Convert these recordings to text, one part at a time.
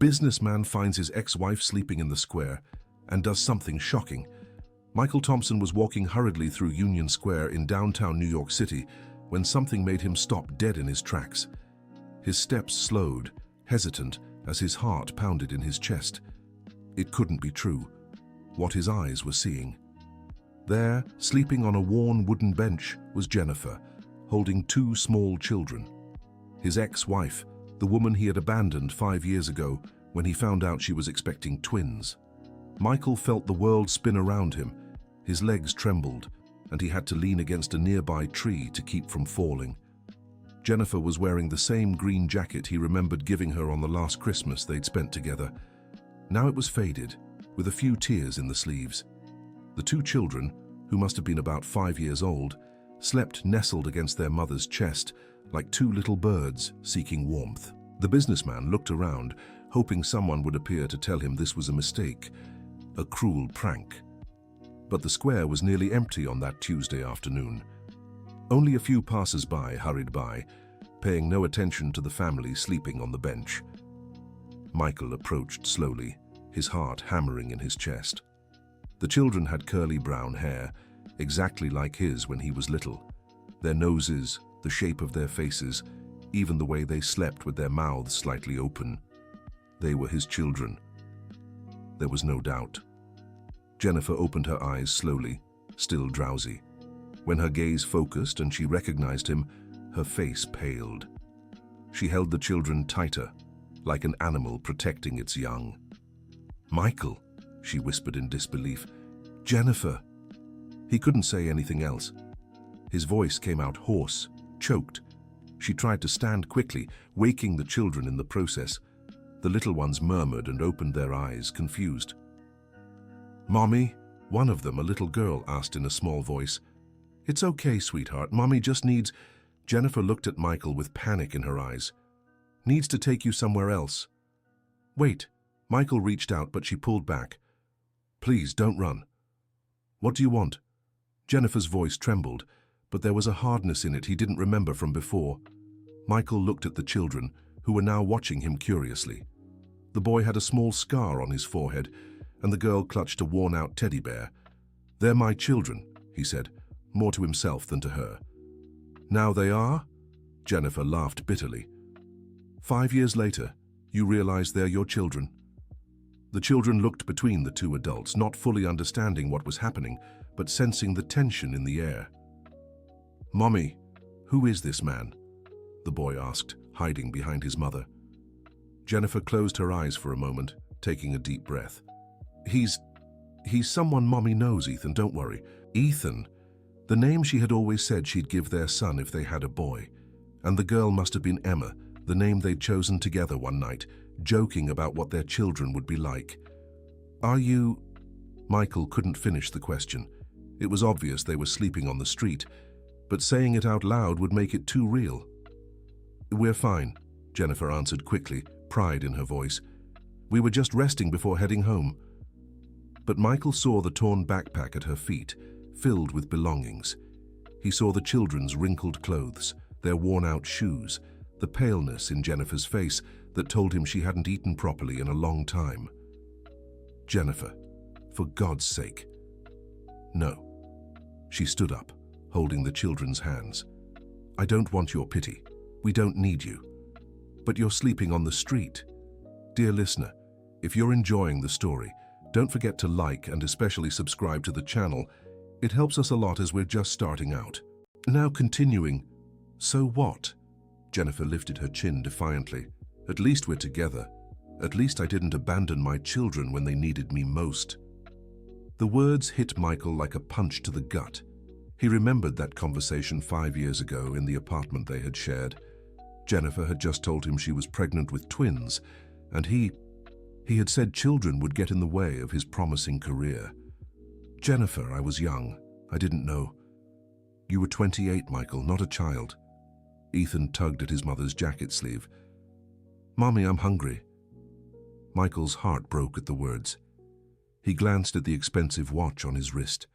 businessman finds his ex-wife sleeping in the square and does something shocking. Michael Thompson was walking hurriedly through Union Square in downtown New York City when something made him stop dead in his tracks. His steps slowed, hesitant, as his heart pounded in his chest. It couldn't be true, what his eyes were seeing. There, sleeping on a worn wooden bench, was Jennifer, holding two small children. His ex-wife, the woman he had abandoned 5 years ago when he found out she was expecting twins. Michael felt the world spin around him. His legs trembled, and he had to lean against a nearby tree to keep from falling. Jennifer was wearing the same green jacket he remembered giving her on the last Christmas they'd spent together. Now it was faded, with a few tears in the sleeves. The two children, who must have been about 5 years old, slept nestled against their mother's chest, like two little birds seeking warmth. The businessman looked around, hoping someone would appear to tell him this was a mistake, a cruel prank. But the square was nearly empty on that Tuesday afternoon. Only a few passers-by hurried by, paying no attention to the family sleeping on the bench. Michael approached slowly, his heart hammering in his chest. The children had curly brown hair, exactly like his when he was little. Their noses, the shape of their faces, even the way they slept with their mouths slightly open. They were his children. There was no doubt. Jennifer opened her eyes slowly, still drowsy. When her gaze focused and she recognized him, her face paled. She held the children tighter, like an animal protecting its young. "Michael," she whispered in disbelief. "Jennifer." He couldn't say anything else. His voice came out hoarse, choked. She tried to stand quickly, waking the children in the process. The little ones murmured and opened their eyes, confused. "Mommy?" One of them, a little girl, asked in a small voice. "It's okay, sweetheart. Mommy just needs—" Jennifer looked at Michael with panic in her eyes. "Needs to take you somewhere else." "Wait." Michael reached out, but she pulled back. "Please, don't run." "What do you want?" Jennifer's voice trembled, but there was a hardness in it he didn't remember from before. Michael looked at the children, who were now watching him curiously. The boy had a small scar on his forehead, and the girl clutched a worn-out teddy bear. "They're my children," he said, more to himself than to her. "Now they are?" Jennifer laughed bitterly. 5 years later, you realize they're your children." The children looked between the two adults, not fully understanding what was happening, but sensing the tension in the air. "Mommy, who is this man?" the boy asked, hiding behind his mother. Jennifer closed her eyes for a moment, taking a deep breath. He's someone Mommy knows, Ethan, don't worry." Ethan, the name she had always said she'd give their son if they had a boy. And the girl must have been Emma, the name they'd chosen together one night, joking about what their children would be like. "Are you—" Michael couldn't finish the question. It was obvious they were sleeping on the street, but saying it out loud would make it too real. "We're fine," Jennifer answered quickly, pride in her voice. "We were just resting before heading home." But Michael saw the torn backpack at her feet, filled with belongings. He saw the children's wrinkled clothes, their worn-out shoes, the paleness in Jennifer's face that told him she hadn't eaten properly in a long time. "Jennifer, for God's sake." "No." She stood up, holding the children's hands. "I don't want your pity. We don't need you. But you're sleeping on the street." Dear listener, if you're enjoying the story, don't forget to like and especially subscribe to the channel. It helps us a lot as we're just starting out. Now continuing. "So what?" Jennifer lifted her chin defiantly. "At least we're together. At least I didn't abandon my children when they needed me most." The words hit Michael like a punch to the gut. He remembered that conversation 5 years ago in the apartment they had shared. Jennifer had just told him she was pregnant with twins, and he had said children would get in the way of his promising career. "Jennifer, I was young. I didn't know." "You were 28, Michael, not a child." Ethan tugged at his mother's jacket sleeve. "Mommy, I'm hungry." Michael's heart broke at the words. He glanced at the expensive watch on his wrist,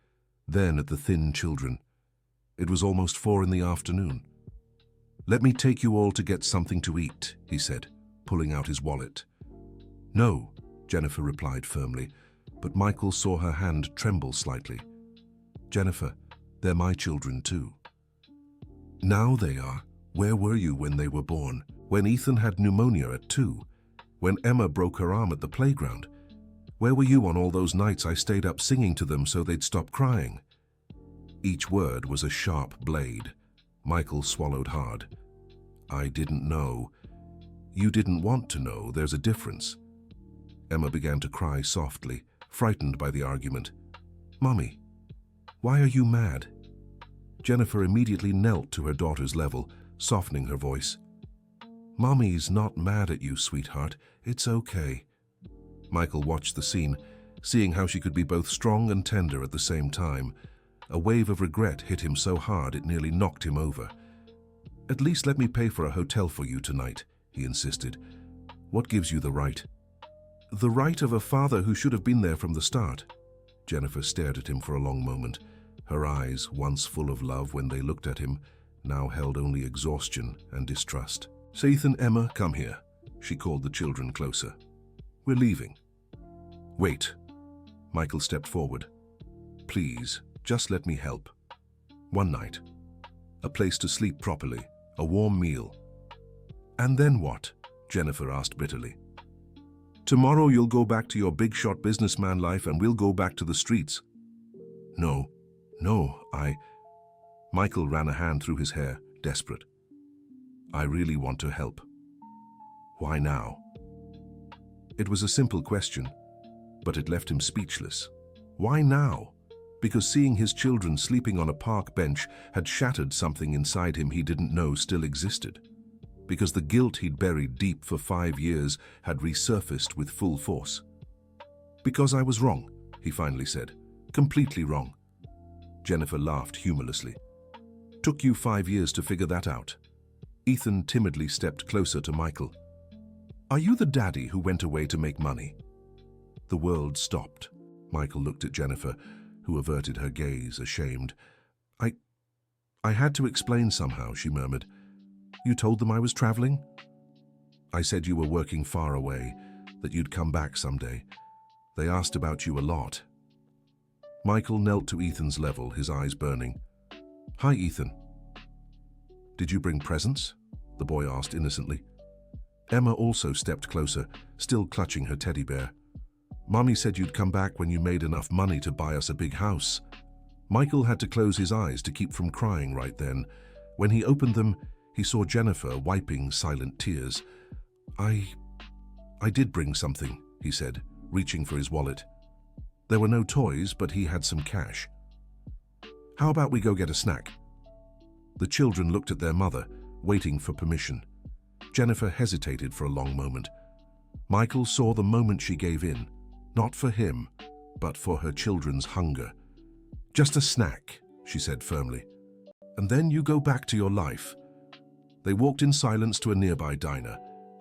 then at the thin children. It was almost 4 in the afternoon. "Let me take you all to get something to eat," he said, pulling out his wallet. No, Jennifer replied firmly, but Michael saw her hand tremble slightly. Jennifer, they're my children too. Now they are. Where were you when they were born? When Ethan had pneumonia at 2? When Emma broke her arm at the playground? Where were you on all those nights I stayed up singing to them so they'd stop crying? Each word was a sharp blade. Michael swallowed hard. I didn't know. You didn't want to know. There's a difference. Emma began to cry softly, frightened by the argument. Mommy, why are you mad? Jennifer immediately knelt to her daughter's level, softening her voice. Mommy's not mad at you, sweetheart. It's okay. Michael watched the scene, seeing how she could be both strong and tender at the same time. A wave of regret hit him so hard it nearly knocked him over. At least let me pay for a hotel for you tonight, he insisted. What gives you the right? The right of a father who should have been there from the start. Jennifer stared at him for a long moment. Her eyes, once full of love when they looked at him, now held only exhaustion and distrust. Seth and Emma, come here. She called the children closer. We're leaving. Wait. Michael stepped forward. Please, just let me help. One night. A place to sleep properly. A warm meal. And then what? Jennifer asked bitterly. Tomorrow you'll go back to your big-shot businessman life and we'll go back to the streets. No, Michael ran a hand through his hair, desperate. I really want to help. Why now? It was a simple question, but it left him speechless. Why now? Because seeing his children sleeping on a park bench had shattered something inside him he didn't know still existed. Because the guilt he'd buried deep for 5 years had resurfaced with full force. Because I was wrong, he finally said. Completely wrong. Jennifer laughed humorlessly. Took you 5 years to figure that out. Ethan timidly stepped closer to Michael. Are you the daddy who went away to make money? The world stopped. Michael looked at Jennifer, who averted her gaze, ashamed. I had to explain somehow, she murmured. You told them I was traveling? I said you were working far away, that you'd come back someday. They asked about you a lot. Michael knelt to Ethan's level, his eyes burning. Hi, Ethan. Did you bring presents? The boy asked innocently. Emma also stepped closer, still clutching her teddy bear. Mommy said you'd come back when you made enough money to buy us a big house. Michael had to close his eyes to keep from crying right then. When he opened them, he saw Jennifer wiping silent tears. I did bring something, he said, reaching for his wallet. There were no toys, but he had some cash. How about we go get a snack? The children looked at their mother, waiting for permission. Jennifer hesitated for a long moment. Michael saw the moment she gave in, not for him, but for her children's hunger. Just a snack, she said firmly. And then you go back to your life. They walked in silence to a nearby diner.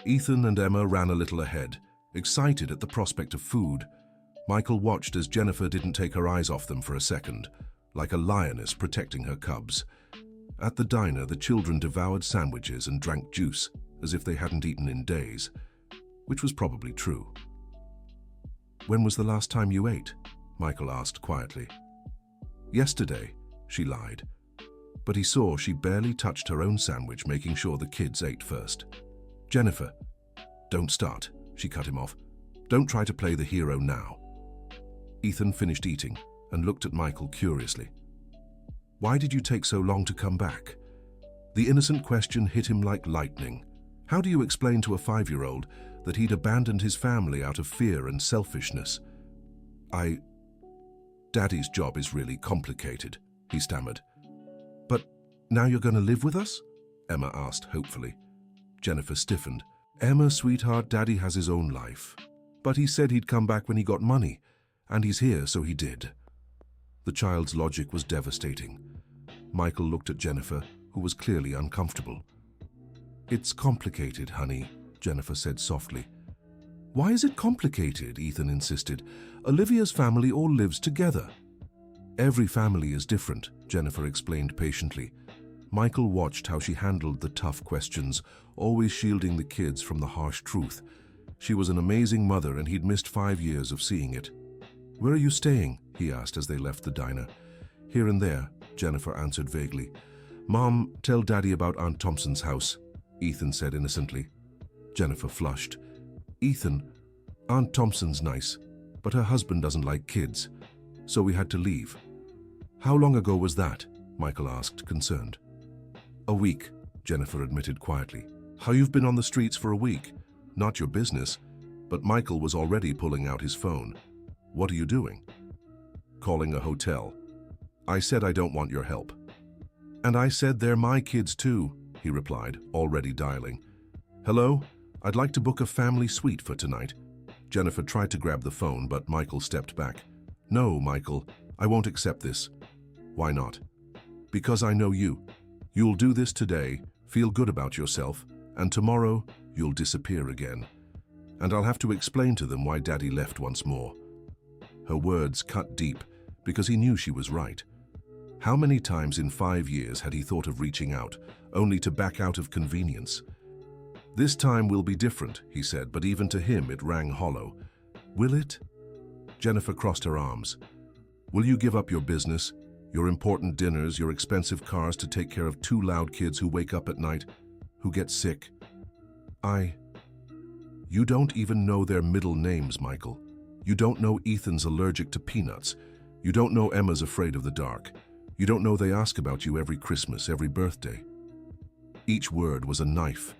Ethan and Emma ran a little ahead, excited at the prospect of food. Michael watched as Jennifer didn't take her eyes off them for a second, like a lioness protecting her cubs. At the diner, the children devoured sandwiches and drank juice, as if they hadn't eaten in days, which was probably true. When was the last time you ate? Michael asked quietly. Yesterday, she lied. But he saw she barely touched her own sandwich, making sure the kids ate first. Jennifer, don't start, she cut him off. Don't try to play the hero now. Ethan finished eating and looked at Michael curiously. Why did you take so long to come back? The innocent question hit him like lightning. How do you explain to a 5-year-old that he'd abandoned his family out of fear and selfishness? Daddy's job is really complicated, he stammered. But now you're going to live with us? Emma asked hopefully. Jennifer stiffened. Emma, sweetheart, Daddy has his own life. But he said he'd come back when he got money, and he's here, so he did. The child's logic was devastating. Michael looked at Jennifer, who was clearly uncomfortable. It's complicated, honey, Jennifer said softly. Why is it complicated? Ethan insisted. Olivia's family all lives together. Every family is different, Jennifer explained patiently. Michael watched how she handled the tough questions, always shielding the kids from the harsh truth. She was an amazing mother and he'd missed 5 years of seeing it. "Where are you staying?" he asked as they left the diner. "Here and there," Jennifer answered vaguely. "Mom, tell Daddy about Aunt Thompson's house," Ethan said innocently. Jennifer flushed. "Ethan, Aunt Thompson's nice, but her husband doesn't like kids, so we had to leave." "How long ago was that?" Michael asked, concerned. "A week," Jennifer admitted quietly. "How you've been on the streets for a week? Not your business." But Michael was already pulling out his phone. "What are you doing?" "Calling a hotel. I said I don't want your help." "And I said they're my kids too," he replied, already dialing. "Hello? I'd like to book a family suite for tonight." Jennifer tried to grab the phone, but Michael stepped back. "No, Michael, I won't accept this." "Why not?" "Because I know you. You'll do this today, feel good about yourself, and tomorrow you'll disappear again. And I'll have to explain to them why Daddy left once more." Her words cut deep, because he knew she was right. How many times in 5 years had he thought of reaching out, only to back out of convenience? "This time will be different," he said, but even to him it rang hollow. "Will it?" Jennifer crossed her arms. "Will you give up your business, your important dinners, your expensive cars to take care of 2 loud kids who wake up at night, who get sick?" You don't even know their middle names, Michael. You don't know Ethan's allergic to peanuts. You don't know Emma's afraid of the dark. You don't know they ask about you every Christmas, every birthday." Each word was a knife.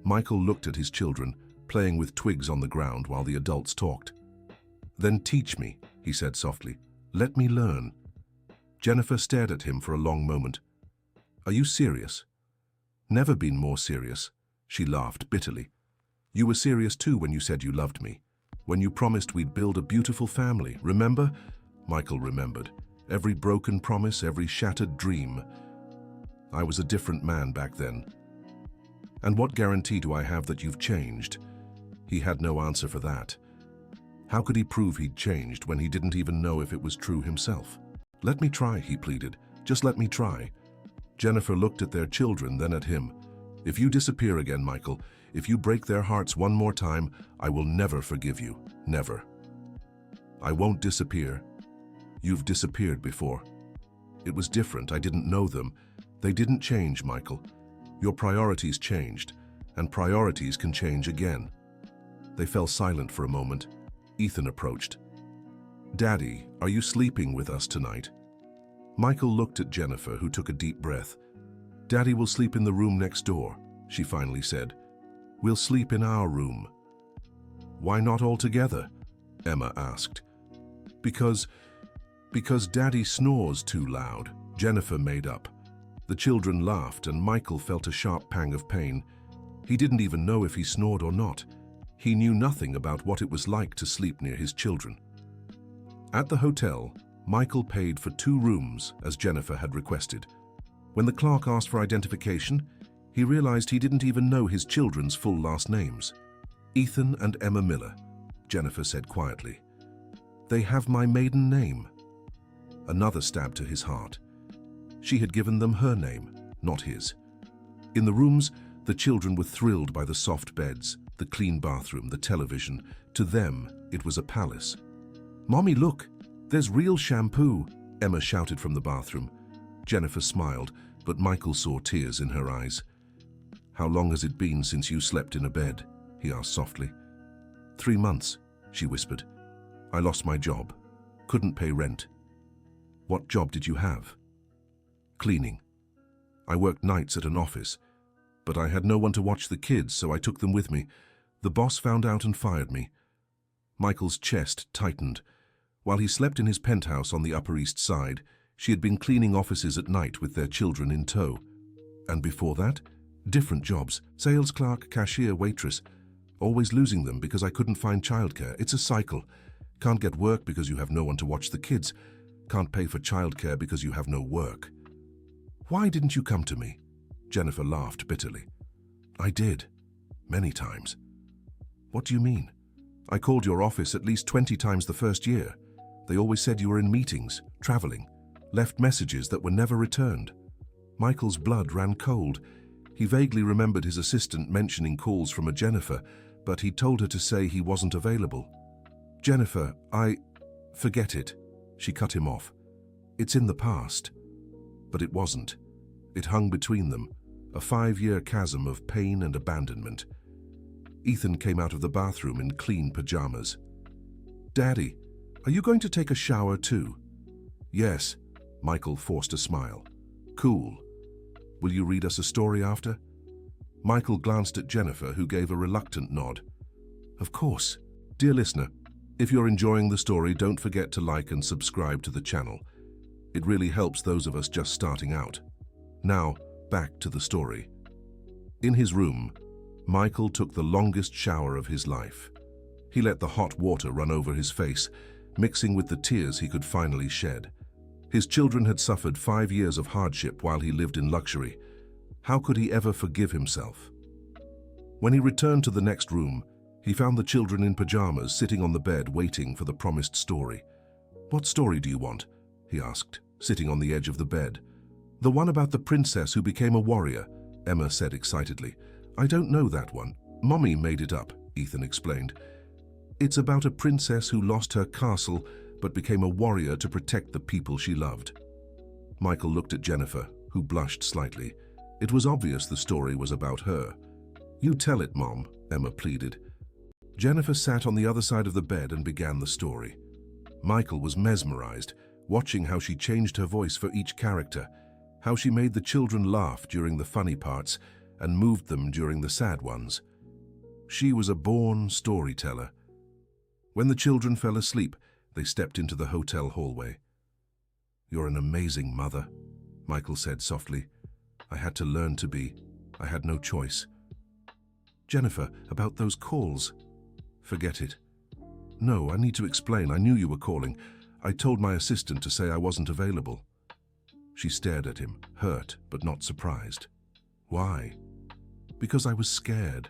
Michael looked at his children, playing with twigs on the ground while the adults talked. "Then teach me," he said softly. "Let me learn." Jennifer stared at him for a long moment. "Are you serious?" "Never been more serious," she laughed bitterly. "You were serious too when you said you loved me. When you promised we'd build a beautiful family, remember?" Michael remembered. Every broken promise, every shattered dream. "I was a different man back then. And what guarantee do I have that you've changed?" He had no answer for that. How could he prove he'd changed when he didn't even know if it was true himself? "Let me try," he pleaded. "Just let me try." Jennifer looked at their children, then at him. "If you disappear again, Michael, if you break their hearts one more time, I will never forgive you. Never." "I won't disappear. You've disappeared before. It was different. I didn't know them. They didn't change, Michael. Your priorities changed, and priorities can change again." They fell silent for a moment. Ethan approached. "Daddy, are you sleeping with us tonight?" Michael looked at Jennifer, who took a deep breath. "Daddy will sleep in the room next door," she finally said. "We'll sleep in our room." "Why not all together?" Emma asked. Because Daddy snores too loud," Jennifer made up. The children laughed, and Michael felt a sharp pang of pain. He didn't even know if he snored or not. He knew nothing about what it was like to sleep near his children. At the hotel, Michael paid for 2 rooms, as Jennifer had requested. When the clerk asked for identification, he realized he didn't even know his children's full last names. "Ethan and Emma Miller," Jennifer said quietly. "They have my maiden name." Another stab to his heart. She had given them her name, not his. In the rooms, the children were thrilled by the soft beds, the clean bathroom, the television. To them, it was a palace. "Mommy, look! There's real shampoo!" Emma shouted from the bathroom. Jennifer smiled, but Michael saw tears in her eyes. "How long has it been since you slept in a bed?" he asked softly. 3 months, she whispered. "I lost my job. Couldn't pay rent." "What job did you have?" "Cleaning. I worked nights at an office, but I had no one to watch the kids, so I took them with me. The boss found out and fired me." Michael's chest tightened. While he slept in his penthouse on the Upper East Side, she had been cleaning offices at night with their children in tow. And before that, different jobs: sales clerk, cashier, waitress. Always losing them because I couldn't find childcare. It's a cycle. Can't get work because you have no one to watch the kids. Can't pay for childcare because you have no work. "Why didn't you come to me?" Jennifer laughed bitterly. "I did. Many times." "What do you mean?" "I called your office at least 20 times the first year. They always said you were in meetings, traveling, left messages that were never returned." Michael's blood ran cold. He vaguely remembered his assistant mentioning calls from a Jennifer, but he told her to say he wasn't available. Jennifer, forget it. She cut him off. It's in the past. But it wasn't. It hung between them, a 5-year chasm of pain and abandonment. Ethan came out of the bathroom in clean pajamas. Daddy, are you going to take a shower too? Yes. Michael forced a smile. Cool. Will you read us a story after? Michael glanced at Jennifer, who gave a reluctant nod. Of course. Dear listener, if you're enjoying the story, don't forget to like and subscribe to the channel. It really helps those of us just starting out. Now, back to the story. In his room, Michael took the longest shower of his life. He let the hot water run over his face, mixing with the tears he could finally shed. His children had suffered 5 years of hardship while he lived in luxury. How could he ever forgive himself? When he returned to the next room, he found the children in pajamas sitting on the bed waiting for the promised story. What story do you want? He asked, sitting on the edge of the bed. The one about the princess who became a warrior, Emma said excitedly. I don't know that one. Mommy made it up, Ethan explained. It's about a princess who lost her castle but became a warrior to protect the people she loved. Michael looked at Jennifer, who blushed slightly. It was obvious the story was about her. You tell it, Mom, Emma pleaded. Jennifer sat on the other side of the bed and began the story. Michael was mesmerized, watching how she changed her voice for each character, how she made the children laugh during the funny parts and moved them during the sad ones. She was a born storyteller. When the children fell asleep, they stepped into the hotel hallway. You're an amazing mother, Michael said softly. I had to learn to be. I had no choice. Jennifer, about those calls. Forget it. No, I need to explain. I knew you were calling. I told my assistant to say I wasn't available. She stared at him, hurt but not surprised. Why? Because I was scared.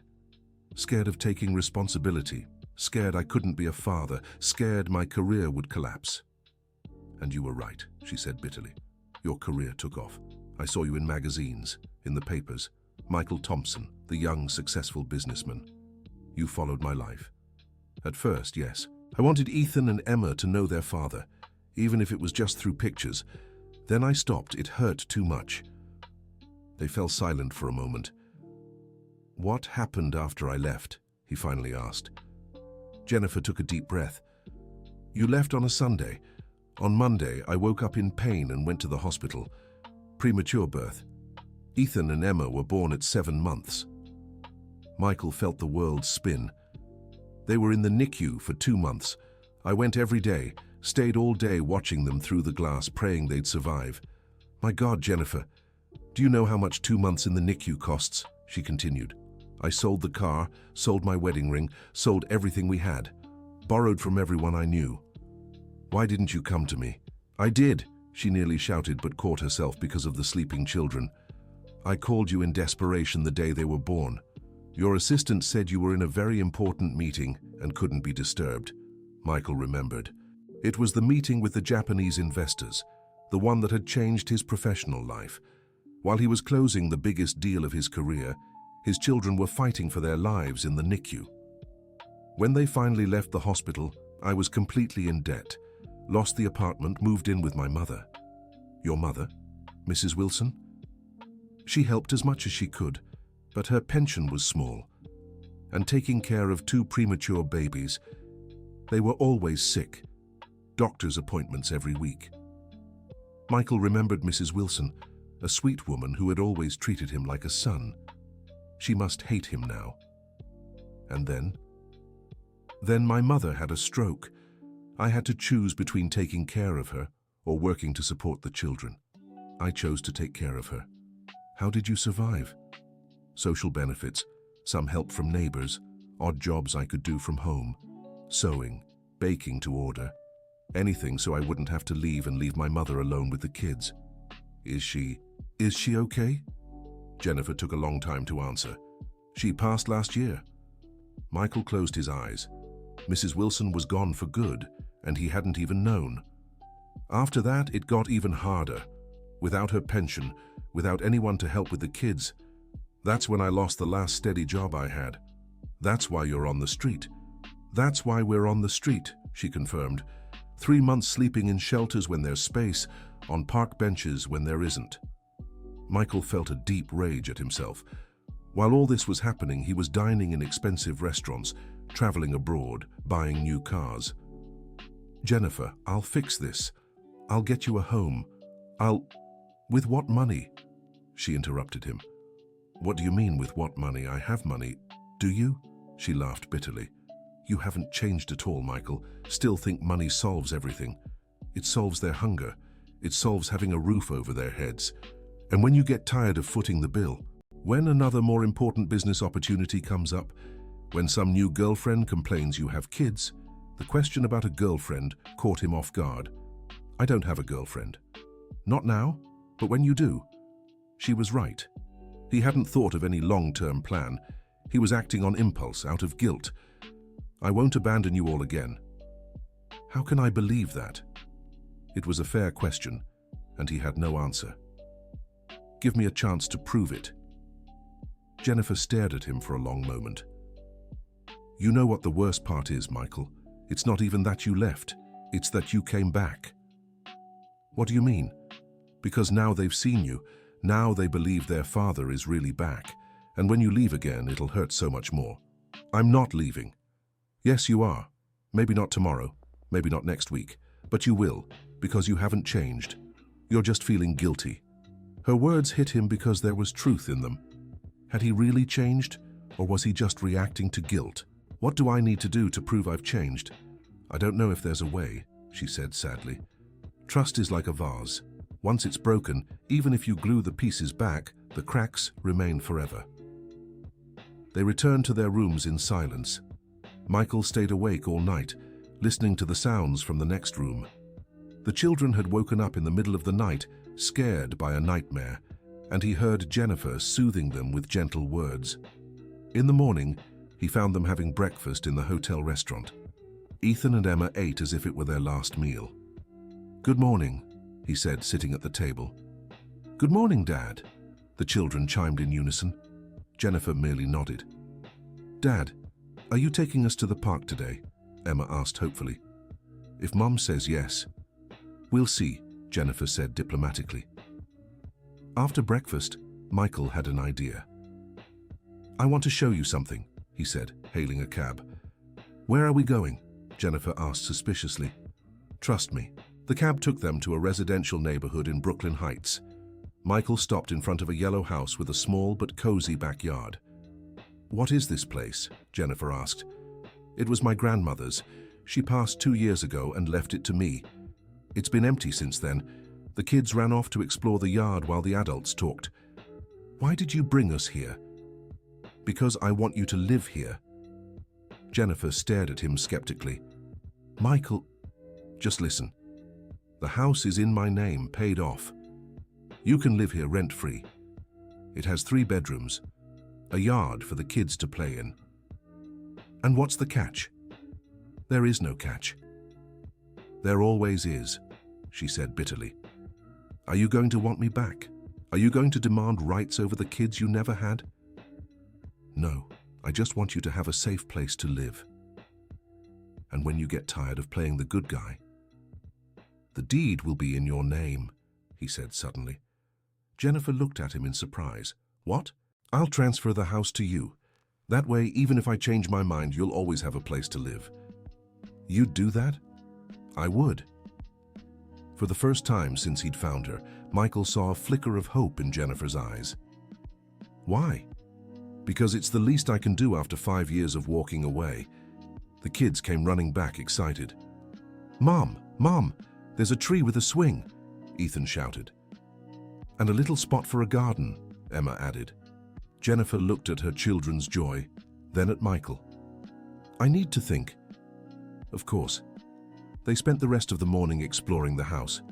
Scared of taking responsibility. Scared I couldn't be a father. Scared my career would collapse. And you were right, she said bitterly. Your career took off. I saw you in magazines, in the papers. Michael Thompson, the young, successful businessman. You followed my life. At first, yes. I wanted Ethan and Emma to know their father, even if it was just through pictures. Then I stopped. It hurt too much. They fell silent for a moment. What happened after I left? He finally asked. Jennifer took a deep breath. You left on a Sunday. On Monday, I woke up in pain and went to the hospital. Premature birth. Ethan and Emma were born at 7 months. Michael felt the world spin. They were in the NICU for 2 months. I went every day, stayed all day watching them through the glass, praying they'd survive. My God, Jennifer, do you know how much 2 months in the NICU costs? She continued. I sold the car, sold my wedding ring, sold everything we had, borrowed from everyone I knew. Why didn't you come to me? I did, she nearly shouted, but caught herself because of the sleeping children. I called you in desperation the day they were born. Your assistant said you were in a very important meeting and couldn't be disturbed. Michael remembered. It was the meeting with the Japanese investors, the one that had changed his professional life. While he was closing the biggest deal of his career, his children were fighting for their lives in the NICU. When they finally left the hospital, I was completely in debt, lost the apartment, moved in with my mother. Your mother? Mrs. Wilson? She helped as much as she could, but her pension was small. And taking care of 2 premature babies, they were always sick. Doctor's appointments every week. Michael remembered Mrs. Wilson, a sweet woman who had always treated him like a son. She must hate him now. And then? Then my mother had a stroke. I had to choose between taking care of her or working to support the children. I chose to take care of her. How did you survive? Social benefits, some help from neighbors, odd jobs I could do from home, sewing, baking to order, anything so I wouldn't have to leave and leave my mother alone with the kids. Is she okay? Jennifer took a long time to answer. She passed last year. Michael closed his eyes. Mrs. Wilson was gone for good, and he hadn't even known. After that, it got even harder. Without her pension, without anyone to help with the kids, that's when I lost the last steady job I had. That's why you're on the street. That's why we're on the street, she confirmed. 3 months sleeping in shelters when there's space, on park benches when there isn't. Michael felt a deep rage at himself. While all this was happening, he was dining in expensive restaurants, traveling abroad, buying new cars. Jennifer, I'll fix this. I'll get you a home. With what money? She interrupted him. What do you mean, with what money? I have money. Do you? She laughed bitterly. You haven't changed at all, Michael. Still think money solves everything. It solves their hunger. It solves having a roof over their heads. And when you get tired of footing the bill, when another more important business opportunity comes up, when some new girlfriend complains you have kids, the question about a girlfriend caught him off guard. I don't have a girlfriend. Not now, but when you do. She was right. He hadn't thought of any long-term plan. He was acting on impulse, out of guilt. I won't abandon you all again. How can I believe that? It was a fair question, and he had no answer. Give me a chance to prove it. Jennifer stared at him for a long moment. You know what the worst part is, Michael. It's not even that you left. It's that you came back. What do you mean? Because now they've seen you. Now they believe their father is really back. And when you leave again, it'll hurt so much more. I'm not leaving. Yes, you are. Maybe not tomorrow. Maybe not next week. But you will, because you haven't changed. You're just feeling guilty. Her words hit him because there was truth in them. Had he really changed, or was he just reacting to guilt? What do I need to do to prove I've changed? I don't know if there's a way, she said sadly. Trust is like a vase. Once it's broken, even if you glue the pieces back, the cracks remain forever. They returned to their rooms in silence. Michael stayed awake all night, listening to the sounds from the next room. The children had woken up in the middle of the night, scared by a nightmare, and he heard Jennifer soothing them with gentle words. In the morning, he found them having breakfast in the hotel restaurant. Ethan and Emma ate as if it were their last meal. Good morning, he said, sitting at the table. Good morning, Dad, the children chimed in unison. Jennifer merely nodded. Dad, are you taking us to the park today? Emma asked hopefully. If Mum says yes. We'll see, Jennifer said diplomatically. After breakfast, Michael had an idea. I want to show you something, he said, hailing a cab. Where are we going? Jennifer asked suspiciously. Trust me. The cab took them to a residential neighborhood in Brooklyn Heights. Michael stopped in front of a yellow house with a small but cozy backyard. What is this place? Jennifer asked. It was my grandmother's. She passed 2 years ago and left it to me. It's been empty since then. The kids ran off to explore the yard while the adults talked. Why did you bring us here? Because I want you to live here. Jennifer stared at him skeptically. Michael, just listen. The house is in my name, paid off. You can live here rent-free. It has 3 bedrooms, a yard for the kids to play in. And what's the catch? There is no catch. There always is, she said bitterly. Are you going to want me back? Are you going to demand rights over the kids you never had? No, I just want you to have a safe place to live. And when you get tired of playing the good guy, the deed will be in your name, he said suddenly. Jennifer looked at him in surprise. What? I'll transfer the house to you. That way, even if I change my mind, you'll always have a place to live. You'd do that? I would. For the first time since he'd found her, Michael saw a flicker of hope in Jennifer's eyes. Why? Because it's the least I can do after 5 years of walking away. The kids came running back, excited. Mom, Mom, there's a tree with a swing, Ethan shouted. And a little spot for a garden, Emma added. Jennifer looked at her children's joy, then at Michael. I need to think. Of course. They spent the rest of the morning exploring the house.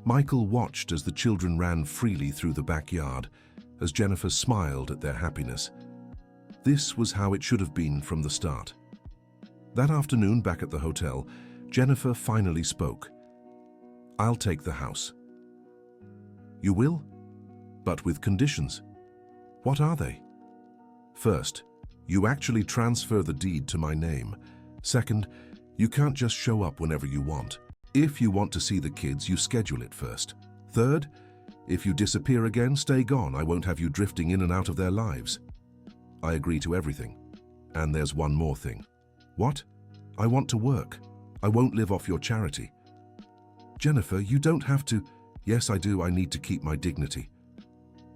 Michael watched as the children ran freely through the backyard, as Jennifer smiled at their happiness. This was how it should have been from the start. That afternoon, back at the hotel, Jennifer finally spoke. I'll take the house. You will? But with conditions. What are they? First, You actually transfer the deed to my name. Second, you can't just show up whenever you want. If you want to see the kids, you schedule it first. Third, if you disappear again, stay gone. I won't have you drifting in and out of their lives. I agree to everything. And there's one more thing. What? I want to work. I won't live off your charity. Jennifer, you don't have to. Yes, I do. I need to keep my dignity.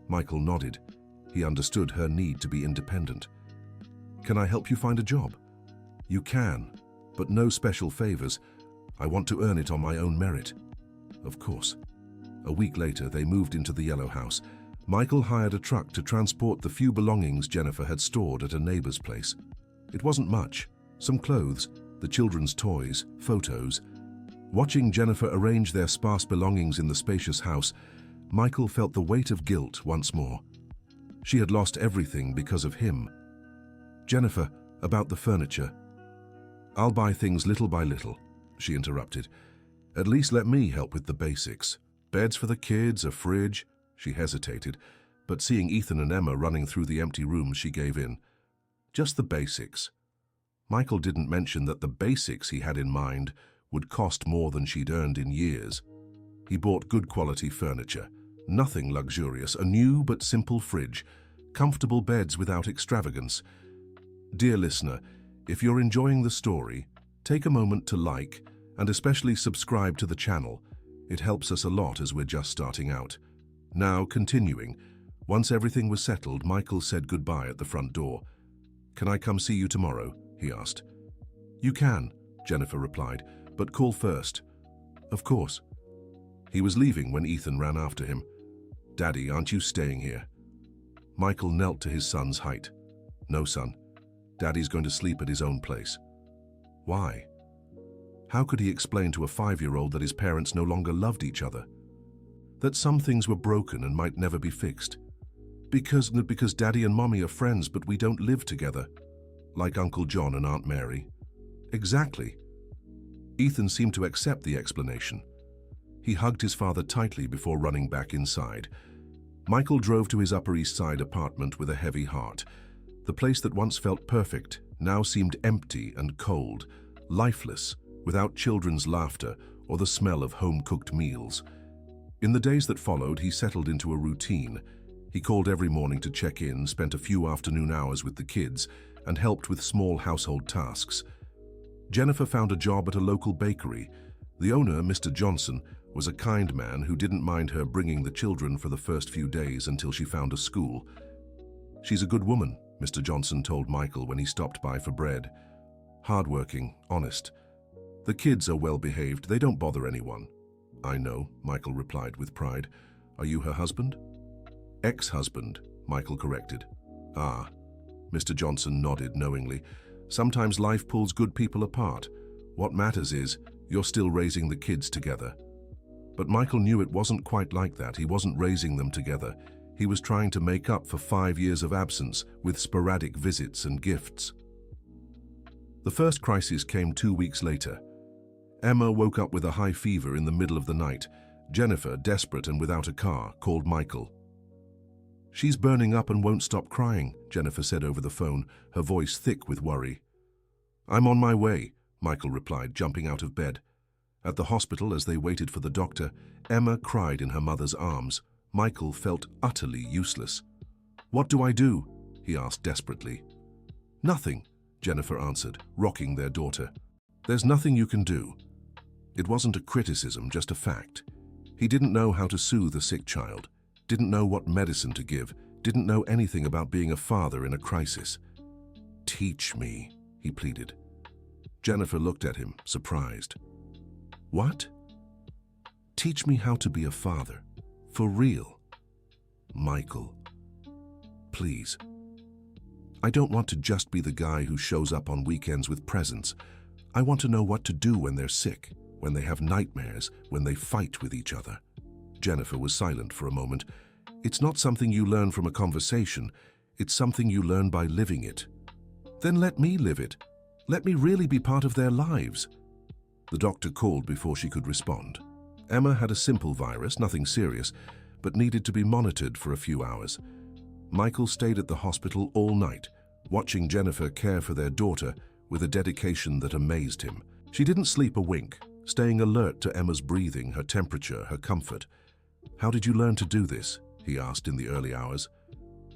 Michael nodded. He understood her need to be independent. Can I help you find a job? You can, but no special favors. I want to earn it on my own merit. Of course. A week later, they moved into the yellow house. Michael hired a truck to transport the few belongings Jennifer had stored at a neighbor's place. It wasn't much. Some clothes, the children's toys, photos. Watching Jennifer arrange their sparse belongings in the spacious house, Michael felt the weight of guilt once more. She had lost everything because of him. Jennifer, about the furniture. I'll buy things little by little, she interrupted. At least let me help with the basics. Beds for the kids, a fridge. She hesitated, but seeing Ethan and Emma running through the empty rooms, she gave in. Just the basics. Michael didn't mention that the basics he had in mind would cost more than she'd earned in years. He bought good quality furniture, nothing luxurious, a new but simple fridge, comfortable beds without extravagance. Dear listener, if you're enjoying the story, take a moment to like and especially subscribe to the channel. It helps us a lot as we're just starting out. Now, continuing, once everything was settled, Michael said goodbye at the front door. Can I come see you tomorrow? He asked. You can, Jennifer replied, but call first. Of course. He was leaving when Ethan ran after him. Daddy, aren't you staying here? Michael knelt to his son's height. No, son. Daddy's going to sleep at his own place. Why? How could he explain to a 5-year-old that his parents no longer loved each other? That some things were broken and might never be fixed? Because Daddy and Mommy are friends, but we don't live together. Like Uncle John and Aunt Mary. Exactly. Ethan seemed to accept the explanation. He hugged his father tightly before running back inside. Michael drove to his Upper East Side apartment with a heavy heart. The place that once felt perfect now seemed empty and cold, lifeless, without children's laughter or the smell of home-cooked meals. In the days that followed, he settled into a routine. He called every morning to check in, spent a few afternoon hours with the kids, and helped with small household tasks. Jennifer found a job at a local bakery. The owner, Mr. Johnson, was a kind man who didn't mind her bringing the children for the first few days until she found a school. She's a good woman, Mr. Johnson told Michael when he stopped by for bread. Hardworking, honest. The kids are well behaved, they don't bother anyone. I know, Michael replied with pride. Are you her husband? Ex-husband, Michael corrected. Ah. Mr. Johnson nodded knowingly. Sometimes life pulls good people apart. What matters is, you're still raising the kids together. But Michael knew it wasn't quite like that. He wasn't raising them together. He was trying to make up for 5 years of absence with sporadic visits and gifts. The first crisis came 2 weeks later. Emma woke up with a high fever in the middle of the night. Jennifer, desperate and without a car, called Michael. She's burning up and won't stop crying, Jennifer said over the phone, her voice thick with worry. I'm on my way, Michael replied, jumping out of bed. At the hospital, as they waited for the doctor, Emma cried in her mother's arms. Michael felt utterly useless. What do I do? He asked desperately. Nothing, Jennifer answered, rocking their daughter. There's nothing you can do. It wasn't a criticism, just a fact. He didn't know how to soothe a sick child, didn't know what medicine to give, didn't know anything about being a father in a crisis. Teach me, he pleaded. Jennifer looked at him, surprised. What? Teach me how to be a father. For real. Michael. Please. I don't want to just be the guy who shows up on weekends with presents. I want to know what to do when they're sick, when they have nightmares, when they fight with each other. Jennifer was silent for a moment. It's not something you learn from a conversation. It's something you learn by living it. Then let me live it. Let me really be part of their lives. The doctor called before she could respond. Emma had a simple virus, nothing serious, but needed to be monitored for a few hours. Michael stayed at the hospital all night, watching Jennifer care for their daughter with a dedication that amazed him. She didn't sleep a wink, staying alert to Emma's breathing, her temperature, her comfort. "How did you learn to do this?" he asked in the early hours.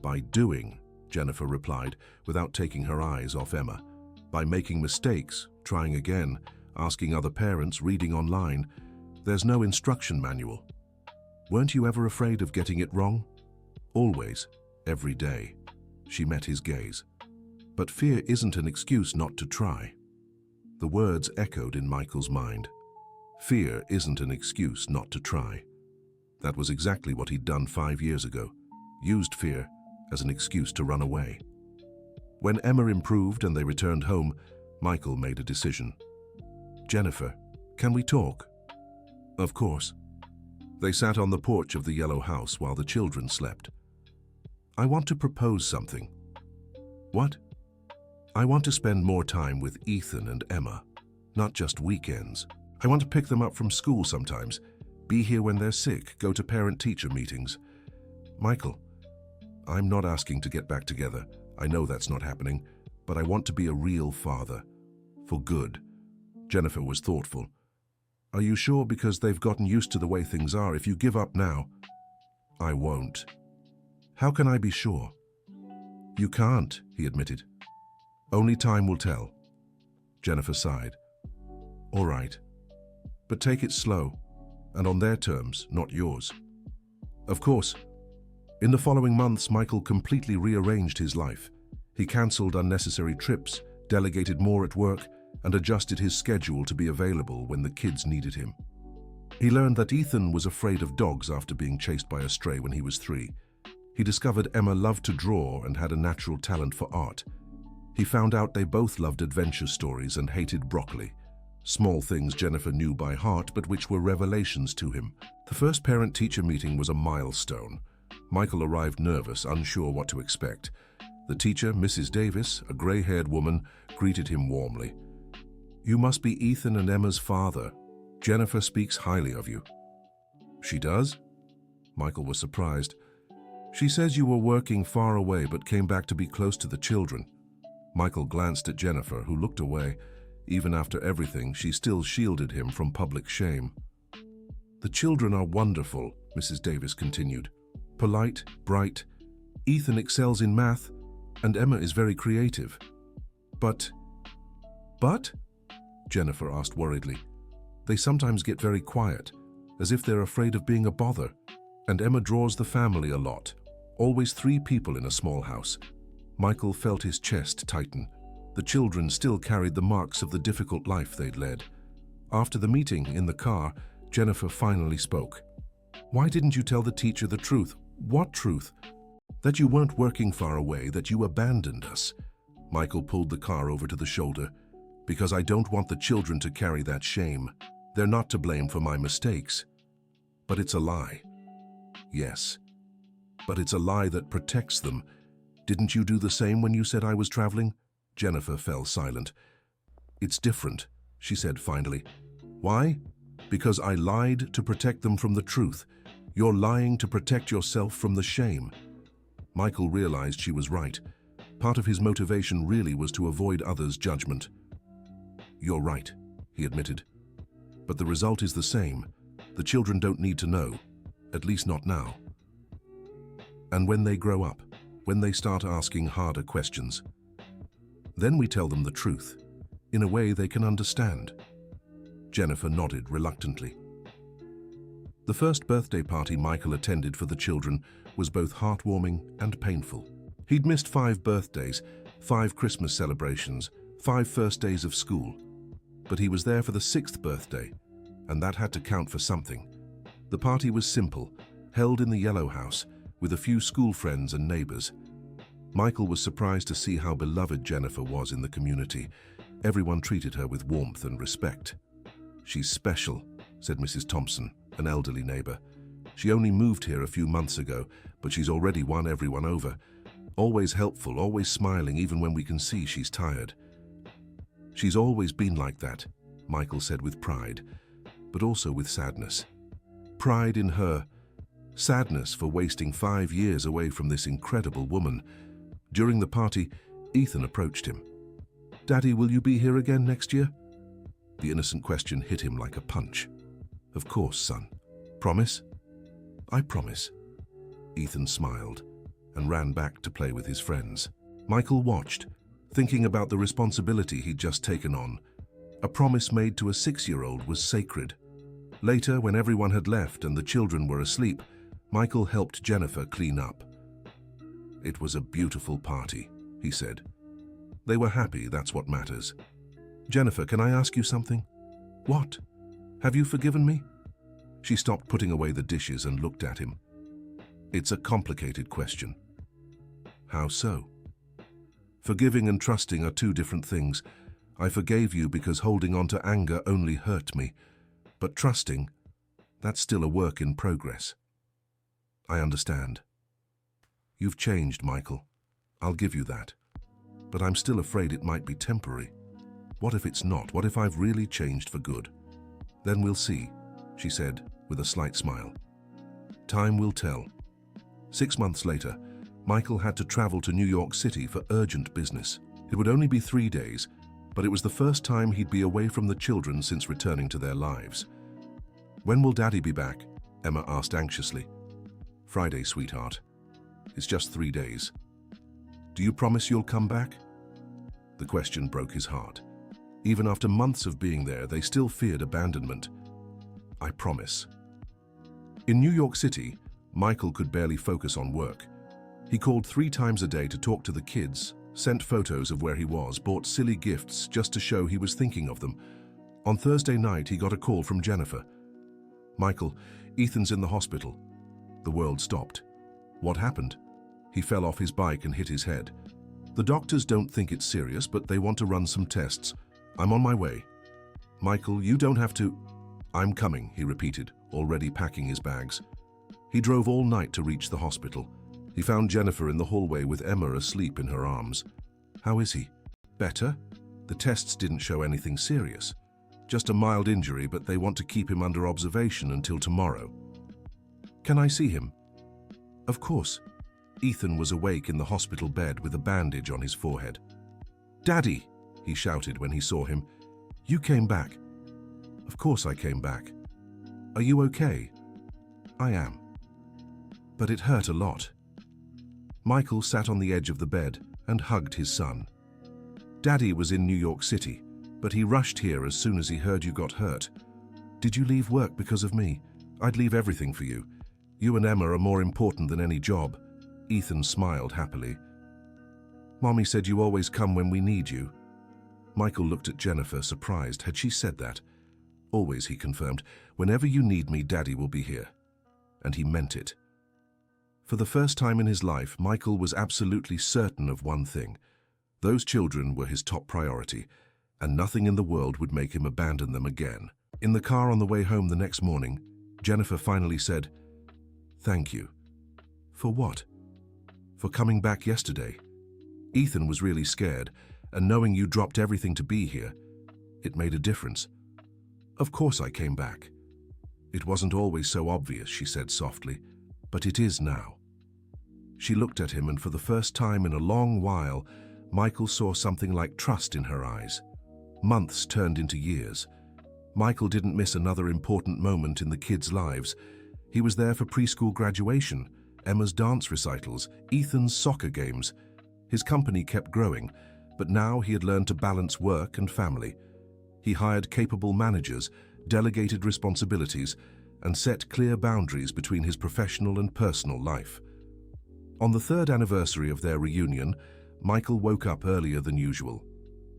"By doing," Jennifer replied, without taking her eyes off Emma. "By making mistakes, trying again, asking other parents, reading online. There's no instruction manual." "Weren't you ever afraid of getting it wrong?" "Always, every day." She met his gaze. "But fear isn't an excuse not to try." The words echoed in Michael's mind. Fear isn't an excuse not to try. That was exactly what he'd done 5 years ago, used fear as an excuse to run away. When Emma improved and they returned home, Michael made a decision. "Jennifer, can we talk?" "Of course." They sat on the porch of the yellow house while the children slept. "I want to propose something." "What?" "I want to spend more time with Ethan and Emma, not just weekends. I want to pick them up from school sometimes, be here when they're sick, go to parent-teacher meetings." "Michael, I'm not asking to get back together. I know that's not happening, but I want to be a real father. For good." Jennifer was thoughtful. "Are you sure? Because they've gotten used to the way things are. If you give up now..." "I won't." "How can I be sure?" "You can't," he admitted. "Only time will tell." Jennifer sighed. "All right. But take it slow, and on their terms, not yours." Of course. In the following months, Michael completely rearranged his life. He cancelled unnecessary trips, delegated more at work, and adjusted his schedule to be available when the kids needed him. He learned that Ethan was afraid of dogs after being chased by a stray when he was 3. He discovered Emma loved to draw and had a natural talent for art. He found out they both loved adventure stories and hated broccoli. Small things Jennifer knew by heart, but which were revelations to him. The first parent-teacher meeting was a milestone. Michael arrived nervous, unsure what to expect. The teacher, Mrs. Davis, a grey-haired woman, greeted him warmly. "You must be Ethan and Emma's father. Jennifer speaks highly of you." "She does?" Michael was surprised. "She says you were working far away but came back to be close to the children." Michael glanced at Jennifer, who looked away. Even after everything, she still shielded him from public shame. "The children are wonderful," Mrs. Davis continued. "Polite, bright. Ethan excels in math, and Emma is very creative. But..." "But?" Jennifer asked worriedly. "They sometimes get very quiet, as if they're afraid of being a bother. And Emma draws the family a lot. Always 3 people in a small house." Michael felt his chest tighten. The children still carried the marks of the difficult life they'd led. After the meeting, in the car, Jennifer finally spoke. "Why didn't you tell the teacher the truth?" "What truth?" "That you weren't working far away, that you abandoned us." Michael pulled the car over to the shoulder. "Because I don't want the children to carry that shame. They're not to blame for my mistakes." "But it's a lie." "Yes. But it's a lie that protects them. Didn't you do the same when you said I was traveling?" Jennifer fell silent. "It's different," she said finally. "Why? Because I lied to protect them from the truth. You're lying to protect yourself from the shame." Michael realized she was right. Part of his motivation really was to avoid others' judgment. "You're right," he admitted. "But the result is the same. The children don't need to know, at least not now. And when they grow up, when they start asking harder questions, then we tell them the truth, in a way they can understand." Jennifer nodded reluctantly. The first birthday party Michael attended for the children was both heartwarming and painful. He'd missed 5 birthdays, 5 Christmas celebrations, 5 first days of school. But he was there for the 6th birthday, and that had to count for something. The party was simple, held in the yellow house, with a few school friends and neighbors. Michael was surprised to see how beloved Jennifer was in the community. Everyone treated her with warmth and respect. "She's special," said Mrs. Thompson, an elderly neighbor. "She only moved here a few months ago, but she's already won everyone over. Always helpful, always smiling, even when we can see she's tired." "She's always been like that," Michael said with pride, but also with sadness. Pride in her, sadness for wasting 5 years away from this incredible woman. During the party, Ethan approached him. "Daddy, will you be here again next year?" The innocent question hit him like a punch. "Of course, son. Promise?" "I promise." Ethan smiled and ran back to play with his friends. Michael watched, thinking about the responsibility he'd just taken on. A promise made to a 6-year-old was sacred. Later, when everyone had left and the children were asleep, Michael helped Jennifer clean up. "It was a beautiful party," he said. "They were happy, that's what matters. Jennifer, can I ask you something?" "What? Have you forgiven me?" She stopped putting away the dishes and looked at him. "It's a complicated question." "How so?" "Forgiving and trusting are two different things. I forgave you because holding on to anger only hurt me. But trusting, that's still a work in progress." "I understand. You've changed, Michael. I'll give you that. But I'm still afraid it might be temporary. What if it's not? What if I've really changed for good?" "Then we'll see," she said with a slight smile. "Time will tell." 6 months later, Michael had to travel to New York City for urgent business. It would only be 3 days, but it was the first time he'd be away from the children since returning to their lives. "When will Daddy be back?" Emma asked anxiously. "Friday, sweetheart. It's just 3 days. Do you promise you'll come back?" The question broke his heart. Even after months of being there, they still feared abandonment. "I promise." In New York City, Michael could barely focus on work. He called 3 times a day to talk to the kids, sent photos of where he was, bought silly gifts just to show he was thinking of them. On Thursday night, he got a call from Jennifer. "Michael, Ethan's in the hospital." The world stopped. "What happened?" "He fell off his bike and hit his head. The doctors don't think it's serious, but they want to run some tests. I'm on my way." "Michael, you don't have to—" "I'm coming," he repeated, already packing his bags. He drove all night to reach the hospital. He found Jennifer in the hallway with Emma asleep in her arms. "How is he?" "Better. The tests didn't show anything serious. Just a mild injury, but they want to keep him under observation until tomorrow." "Can I see him?" "Of course." Ethan was awake in the hospital bed with a bandage on his forehead. "Daddy!" he shouted when he saw him. "You came back." "Of course I came back. Are you okay?" "I am. But it hurt a lot." Michael sat on the edge of the bed and hugged his son. "Daddy was in New York City, but he rushed here as soon as he heard you got hurt. Did you leave work because of me? I'd leave everything for you. You and Emma are more important than any job." Ethan smiled happily. "Mommy said you always come when we need you." Michael looked at Jennifer, surprised. Had she said that? "Always," he confirmed. "Whenever you need me, Daddy will be here." And he meant it. For the first time in his life, Michael was absolutely certain of one thing. Those children were his top priority, and nothing in the world would make him abandon them again. In the car on the way home the next morning, Jennifer finally said, "Thank you." "For what?" "For coming back yesterday. Ethan was really scared, and knowing you dropped everything to be here, it made a difference." "Of course I came back." "It wasn't always so obvious," she said softly, "but it is now." She looked at him, and for the first time in a long while, Michael saw something like trust in her eyes. Months turned into years. Michael didn't miss another important moment in the kids' lives. He was there for preschool graduation, Emma's dance recitals, Ethan's soccer games. His company kept growing, but now he had learned to balance work and family. He hired capable managers, delegated responsibilities, and set clear boundaries between his professional and personal life. On the 3rd anniversary of their reunion, Michael woke up earlier than usual.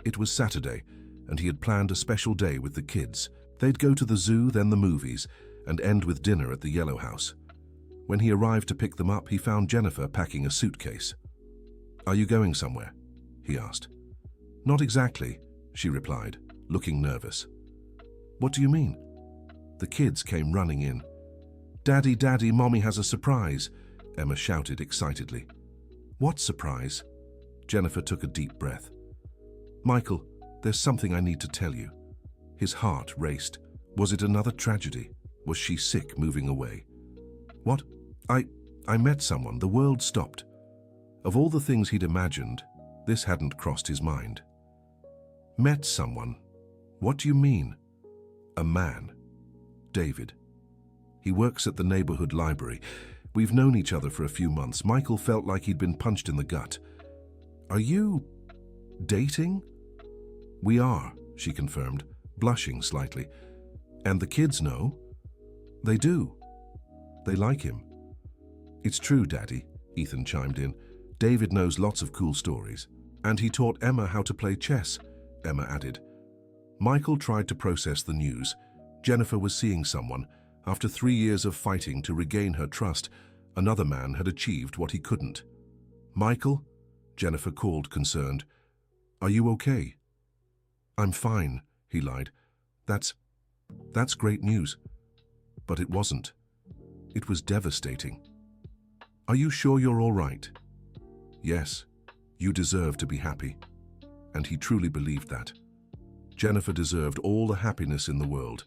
It was Saturday, and he had planned a special day with the kids. They'd go to the zoo, then the movies, and end with dinner at the Yellow House. When he arrived to pick them up, he found Jennifer packing a suitcase. "Are you going somewhere?" he asked. "Not exactly," she replied, looking nervous. "What do you mean?" The kids came running in. "Daddy, Daddy, Mommy has a surprise," Emma shouted excitedly. "What surprise?" Jennifer took a deep breath. "Michael, there's something I need to tell you." His heart raced. Was it another tragedy? Was she sick, moving away? "What? I met someone." The world stopped. Of all the things he'd imagined, This hadn't crossed his mind. Met someone? What do you mean? A man. David. He works at the neighborhood library. We've known each other for a few months. Michael felt like he'd been punched in the gut. Are you dating? We are, she confirmed, blushing slightly. And the kids know? They do. They like him. It's true, Daddy, Ethan chimed in. David knows lots of cool stories. And he taught Emma how to play chess, Emma added. Michael tried to process the news. Jennifer was seeing someone. After 3 years of fighting to regain her trust, another man had achieved what he couldn't. Michael? Jennifer called, concerned. Are you okay? I'm fine, he lied. That's great news. But it wasn't. It was devastating. Are you sure you're all right? Yes, you deserve to be happy. And he truly believed that. Jennifer deserved all the happiness in the world.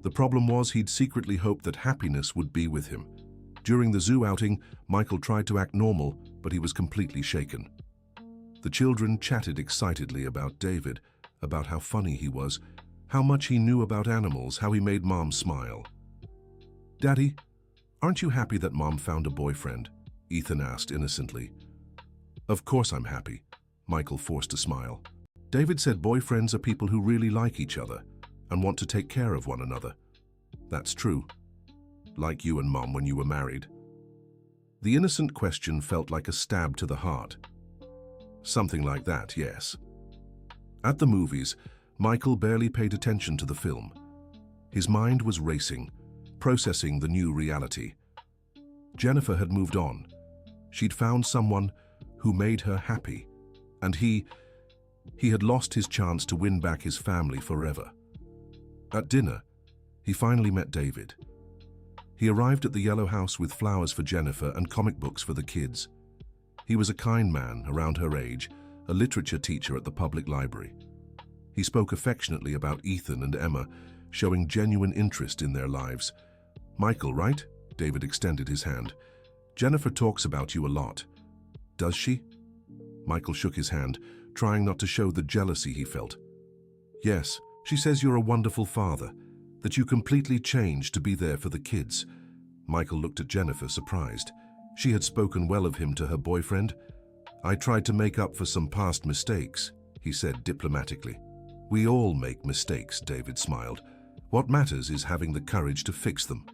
The problem was he'd secretly hoped that happiness would be with him. During the zoo outing, Michael tried to act normal, but he was completely shaken. The children chatted excitedly about David, about how funny he was, how much he knew about animals, how he made Mom smile. Daddy, aren't you happy that Mom found a boyfriend? Ethan asked innocently. Of course I'm happy, Michael forced a smile. David said boyfriends are people who really like each other and want to take care of one another. That's true. Like you and Mom when you were married. The innocent question felt like a stab to the heart. Something like that, yes. At the movies, Michael barely paid attention to the film. His mind was racing, processing the new reality. Jennifer had moved on. She'd found someone who made her happy, and he had lost his chance to win back his family forever. At dinner, he finally met David. He arrived at the Yellow House with flowers for Jennifer and comic books for the kids. He was a kind man, around her age, a literature teacher at the public library. He spoke affectionately about Ethan and Emma, showing genuine interest in their lives. Michael, right? David extended his hand. Jennifer talks about you a lot. Does she? Michael shook his hand, trying not to show the jealousy he felt. Yes, she says you're a wonderful father, that you completely changed to be there for the kids. Michael looked at Jennifer, surprised. She had spoken well of him to her boyfriend. I tried to make up for some past mistakes, he said diplomatically. We all make mistakes, David smiled. What matters is having the courage to fix them.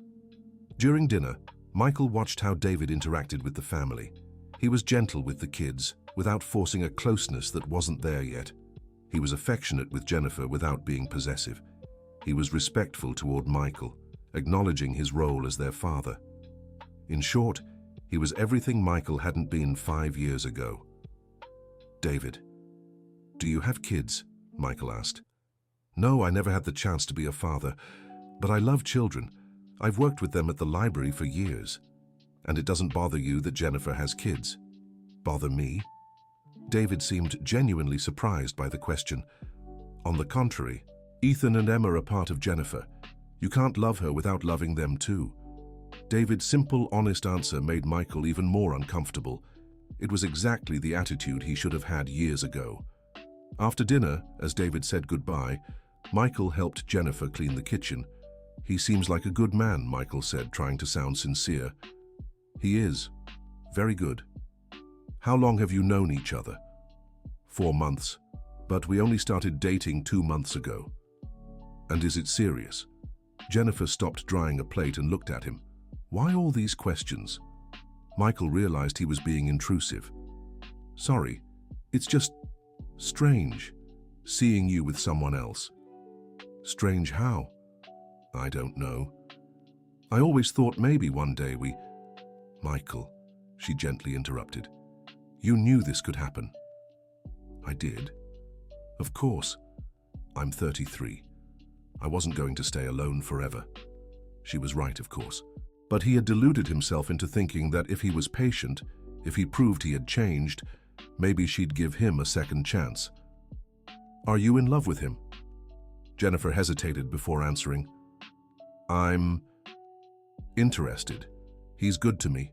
During dinner, Michael watched how David interacted with the family. He was gentle with the kids, without forcing a closeness that wasn't there yet. He was affectionate with Jennifer without being possessive. He was respectful toward Michael, acknowledging his role as their father. In short, he was everything Michael hadn't been 5 years ago. David, do you have kids? Michael asked. No, I never had the chance to be a father, but I love children. I've worked with them at the library for years. And it doesn't bother you that Jennifer has kids? Bother me? David seemed genuinely surprised by the question. On the contrary, Ethan and Emma are part of Jennifer. You can't love her without loving them too. David's simple, honest answer made Michael even more uncomfortable. It was exactly the attitude he should have had years ago. After dinner, as David said goodbye, Michael helped Jennifer clean the kitchen. He seems like a good man, Michael said, trying to sound sincere. He is. Very good. How long have you known each other? 4 months, but we only started dating 2 months ago. And is it serious? Jennifer stopped drying a plate and looked at him. Why all these questions? Michael realized he was being intrusive. Sorry, it's just strange, seeing you with someone else. Strange how? I don't know. I always thought maybe one day we... Michael, she gently interrupted. You knew this could happen. I did. Of course. I'm 33. I wasn't going to stay alone forever. She was right, of course. But he had deluded himself into thinking that if he was patient, if he proved he had changed, maybe she'd give him a second chance. Are you in love with him? Jennifer hesitated before answering. I'm interested. He's good to me.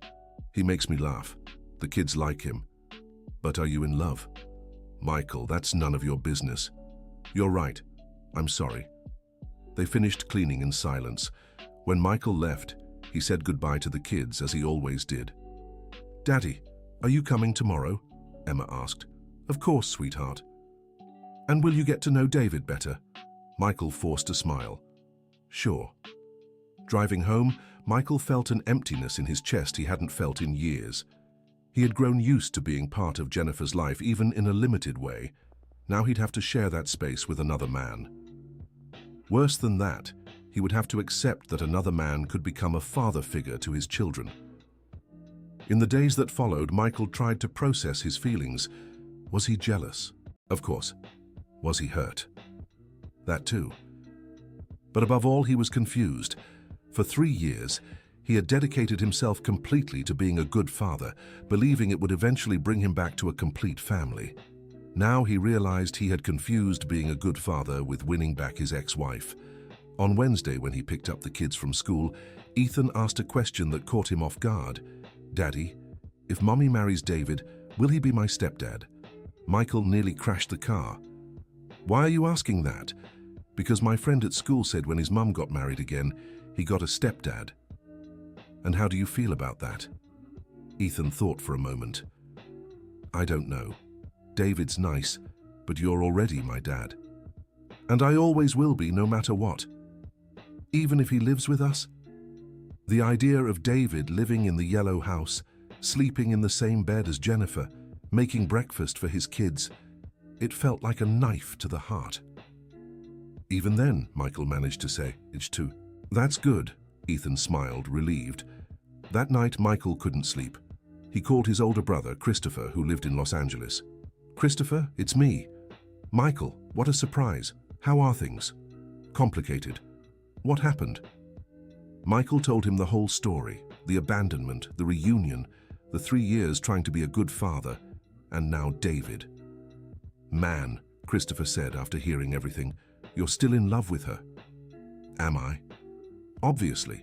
He makes me laugh. The kids like him. But are you in love? Michael, that's none of your business. You're right. I'm sorry. They finished cleaning in silence. When Michael left, he said goodbye to the kids as he always did. Daddy, are you coming tomorrow? Emma asked. Of course, sweetheart. And will you get to know David better? Michael forced a smile. Sure. Driving home, Michael felt an emptiness in his chest he hadn't felt in years. He had grown used to being part of Jennifer's life, even in a limited way. Now he'd have to share that space with another man. Worse than that, he would have to accept that another man could become a father figure to his children. In the days that followed, Michael tried to process his feelings. Was he jealous? Of course. Was he hurt? That too. But above all, he was confused. For 3 years, he had dedicated himself completely to being a good father, believing it would eventually bring him back to a complete family. Now he realized he had confused being a good father with winning back his ex-wife. On Wednesday, when he picked up the kids from school, Ethan asked a question that caught him off guard. Daddy, if Mommy marries David, will he be my stepdad? Michael nearly crashed the car. Why are you asking that? Because my friend at school said when his mum got married again, he got a stepdad. And how do you feel about that? Ethan thought for a moment. I don't know. David's nice, but you're already my dad. And I always will be, no matter what. Even if he lives with us? The idea of David living in the yellow house, sleeping in the same bed as Jennifer, making breakfast for his kids, it felt like a knife to the heart. Even then, Michael managed to say, it's too. That's good, Ethan smiled, relieved. That night, Michael couldn't sleep. He called his older brother, Christopher, who lived in Los Angeles. Christopher, it's me. Michael, what a surprise. How are things? Complicated. What happened? Michael told him the whole story, the abandonment, the reunion, the 3 years trying to be a good father, and now David. Man, Christopher said after hearing everything, you're still in love with her. Am I? Obviously.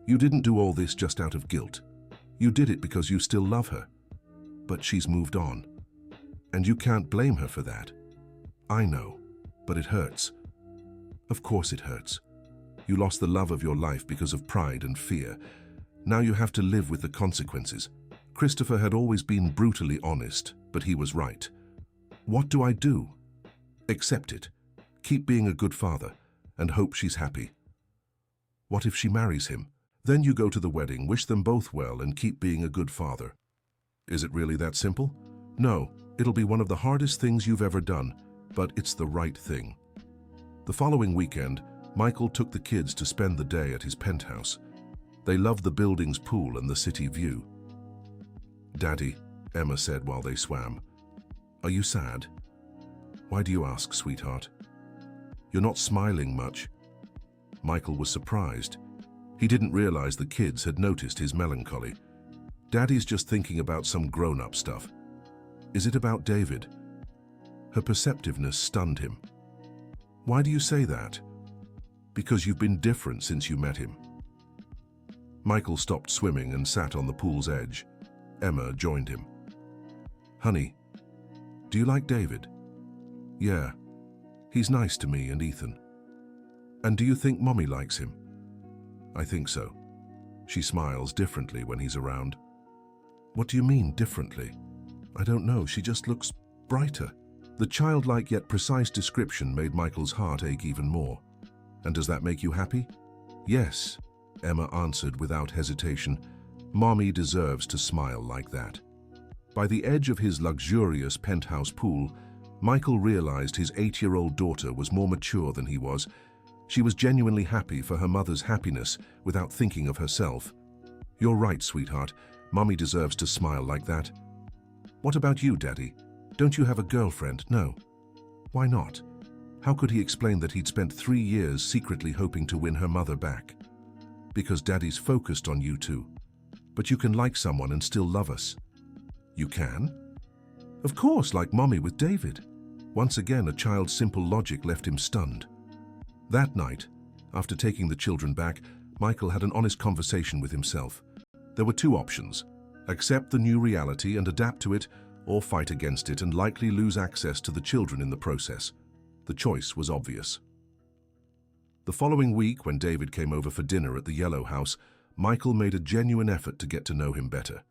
You didn't do all this just out of guilt. You did it because you still love her. But she's moved on. And you can't blame her for that. I know, but it hurts. Of course it hurts. You lost the love of your life because of pride and fear. Now you have to live with the consequences. Christopher had always been brutally honest, but he was right. What do I do? Accept it. Keep being a good father, and hope she's happy. What if she marries him? Then you go to the wedding, wish them both well, and keep being a good father. Is it really that simple? No, it'll be one of the hardest things you've ever done, but it's the right thing. The following weekend, Michael took the kids to spend the day at his penthouse. They loved the building's pool and the city view. Daddy, Emma said while they swam, are you sad? Why do you ask, sweetheart? You're not smiling much. Michael was surprised. He didn't realize the kids had noticed his melancholy. Daddy's just thinking about some grown-up stuff. Is it about David? Her perceptiveness stunned him. Why do you say that? Because you've been different since you met him. Michael stopped swimming and sat on the pool's edge. Emma joined him. Honey, do you like David? Yeah, he's nice to me and Ethan. And do you think Mommy likes him? I think so. She smiles differently when he's around. What do you mean, differently? I don't know, she just looks brighter. The childlike yet precise description made Michael's heart ache even more. And does that make you happy? Yes, Emma answered without hesitation. Mommy deserves to smile like that. By the edge of his luxurious penthouse pool, Michael realized his 8-year-old daughter was more mature than he was. She was genuinely happy for her mother's happiness without thinking of herself. You're right, sweetheart. Mommy deserves to smile like that. What about you, Daddy? Don't you have a girlfriend? No. Why not? How could he explain that he'd spent 3 years secretly hoping to win her mother back? Because Daddy's focused on you two. But you can like someone and still love us. You can? Of course, like Mommy with David. Once again, a child's simple logic left him stunned. That night, after taking the children back, Michael had an honest conversation with himself. There were 2 options: accept the new reality and adapt to it, or fight against it and likely lose access to the children in the process. The choice was obvious. The following week, when David came over for dinner at the Yellow House, Michael made a genuine effort to get to know him better.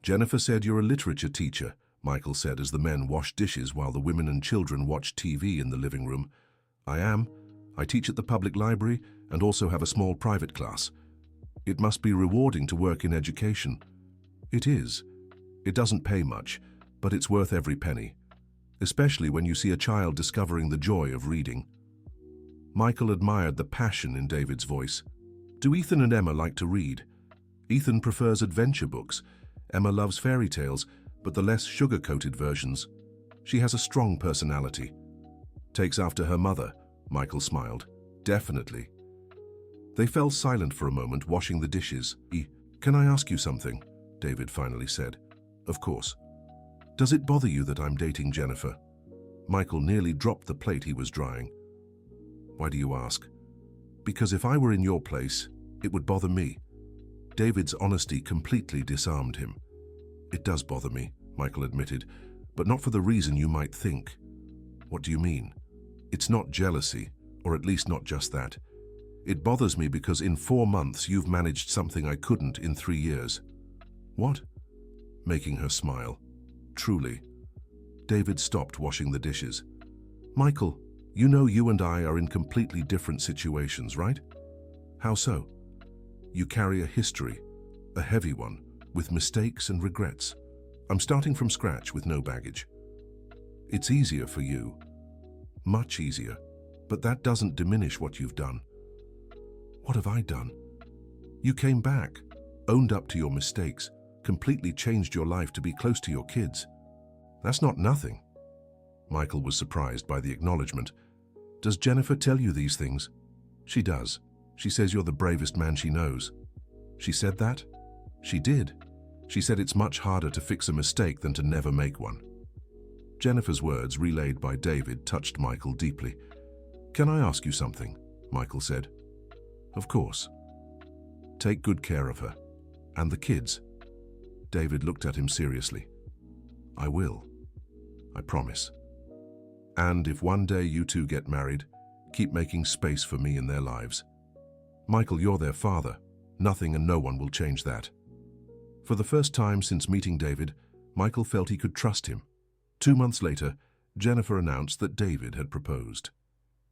"Jennifer said you're a literature teacher," Michael said as the men washed dishes while the women and children watched TV in the living room. "I am. I teach at the public library and also have a small private class. It must be rewarding to work in education." "It is. It doesn't pay much, but it's worth every penny, especially when you see a child discovering the joy of reading." Michael admired the passion in David's voice. "Do Ethan and Emma like to read?" "Ethan prefers adventure books. Emma loves fairy tales, but the less sugar-coated versions. She has a strong personality." "Takes after her mother," Michael smiled. "Definitely." They fell silent for a moment, washing the dishes. "Can I ask you something?" David finally said. "Of course." "Does it bother you that I'm dating Jennifer?" Michael nearly dropped the plate he was drying. "Why do you ask?" "Because if I were in your place, it would bother me." David's honesty completely disarmed him. "It does bother me," Michael admitted, "but not for the reason you might think." "What do you mean?" "It's not jealousy, or at least not just that. It bothers me because in 4 months you've managed something I couldn't in 3 years. "What?" Making her smile. "Truly." David stopped washing the dishes. "Michael, you know you and I are in completely different situations, right?" "How so?" "You carry a history, a heavy one, with mistakes and regrets. I'm starting from scratch with no baggage. It's easier for you. Much easier. But that doesn't diminish what you've done." "What have I done?" "You came back, owned up to your mistakes, completely changed your life to be close to your kids. That's not nothing." Michael was surprised by the acknowledgement. "Does Jennifer tell you these things?" "She does. She says you're the bravest man she knows." "She said that?" "She did. She said it's much harder to fix a mistake than to never make one." Jennifer's words, relayed by David, touched Michael deeply. "Can I ask you something?" Michael said. "Of course." "Take good care of her. And the kids." David looked at him seriously. "I will. I promise. And if one day you two get married, keep making space for me in their lives. Michael, you're their father. Nothing and no one will change that." For the first time since meeting David, Michael felt he could trust him. 2 months later, Jennifer announced that David had proposed.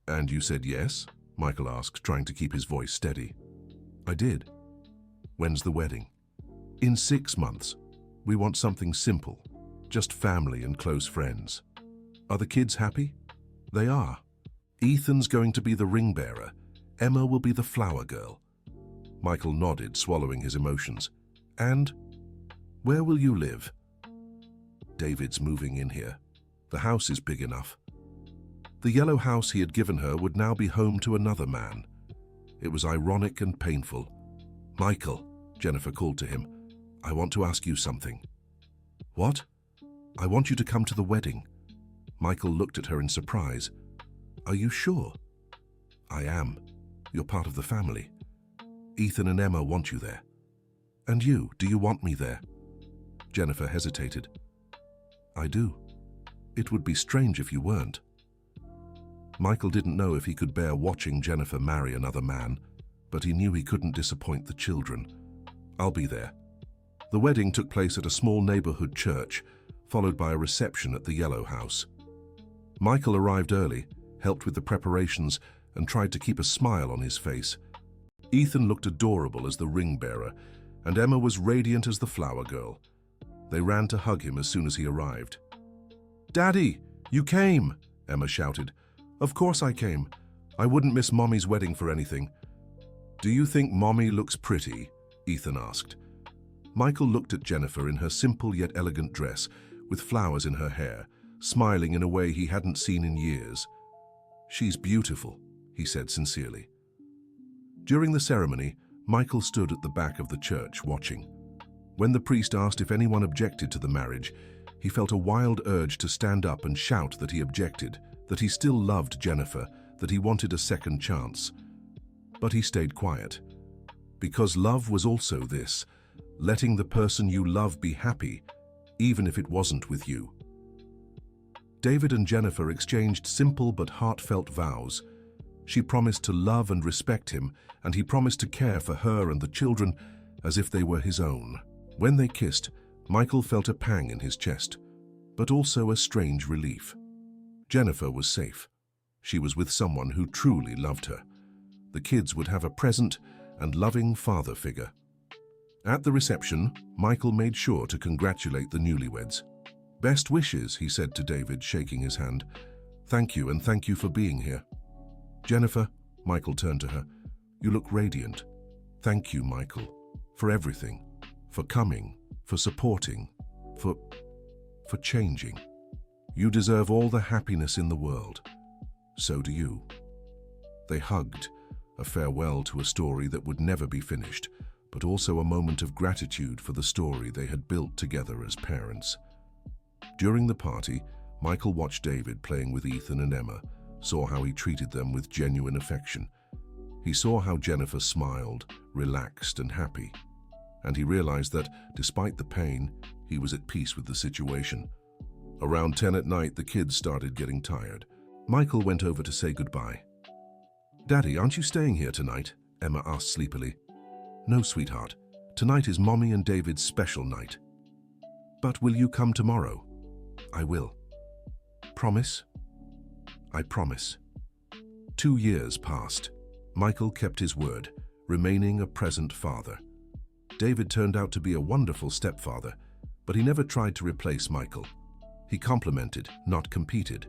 "And you said yes?" Michael asked, trying to keep his voice steady. "I did." "When's the wedding?" "In 6 months. We want something simple, just family and close friends." "Are the kids happy?" "They are. Ethan's going to be the ring bearer. Emma will be the flower girl." Michael nodded, swallowing his emotions. "And where will you live?" "David's moving in here. The house is big enough." The yellow house he had given her would now be home to another man. It was ironic and painful. "Michael," Jennifer called to him, "I want to ask you something." "What?" "I want you to come to the wedding." Michael looked at her in surprise. "Are you sure?" "I am. You're part of the family. Ethan and Emma want you there." "And you, do you want me there?" Jennifer hesitated. "I do. It would be strange if you weren't." Michael didn't know if he could bear watching Jennifer marry another man, but he knew he couldn't disappoint the children. "I'll be there." The wedding took place at a small neighborhood church, followed by a reception at the Yellow House. Michael arrived early, helped with the preparations, and tried to keep a smile on his face. Ethan looked adorable as the ring bearer, and Emma was radiant as the flower girl. They ran to hug him as soon as he arrived. "Daddy, you came!" Emma shouted. "Of course I came. I wouldn't miss Mommy's wedding for anything." "Do you think Mommy looks pretty?" Ethan asked. Michael looked at Jennifer in her simple yet elegant dress, with flowers in her hair, smiling in a way he hadn't seen in years. "She's beautiful," he said sincerely. During the ceremony, Michael stood at the back of the church watching. When the priest asked if anyone objected to the marriage, he felt a wild urge to stand up and shout that he objected, that he still loved Jennifer, that he wanted a second chance. But he stayed quiet. Because love was also this, letting the person you love be happy, even if it wasn't with you. David and Jennifer exchanged simple but heartfelt vows. She promised to love and respect him, and he promised to care for her and the children as if they were his own. When they kissed, Michael felt a pang in his chest, but also a strange relief. Jennifer was safe. She was with someone who truly loved her. The kids would have a present and loving father figure. At the reception, Michael made sure to congratulate the newlyweds. "Best wishes," he said to David, shaking his hand. "Thank you, and thank you for being here." "Jennifer," Michael turned to her, "you look radiant. Thank you, Michael, for everything, for coming, for supporting, for changing. You deserve all the happiness in the world. So do you." They hugged, a farewell to a story that would never be finished, but also a moment of gratitude for the story they had built together as parents. During the party, Michael watched David playing with Ethan and Emma, saw how he treated them with genuine affection. He saw how Jennifer smiled, relaxed and happy, and he realized that, despite the pain, he was at peace with the situation. Around 10 at night, the kids started getting tired. Michael went over to say goodbye. "Daddy, aren't you staying here tonight?" Emma asked sleepily. "No, sweetheart. Tonight is Mommy and David's special night." "But will you come tomorrow?" "I will." "Promise?" "I promise." 2 years passed. Michael kept his word, remaining a present father. David turned out to be a wonderful stepfather, but he never tried to replace Michael. He complemented, not competed.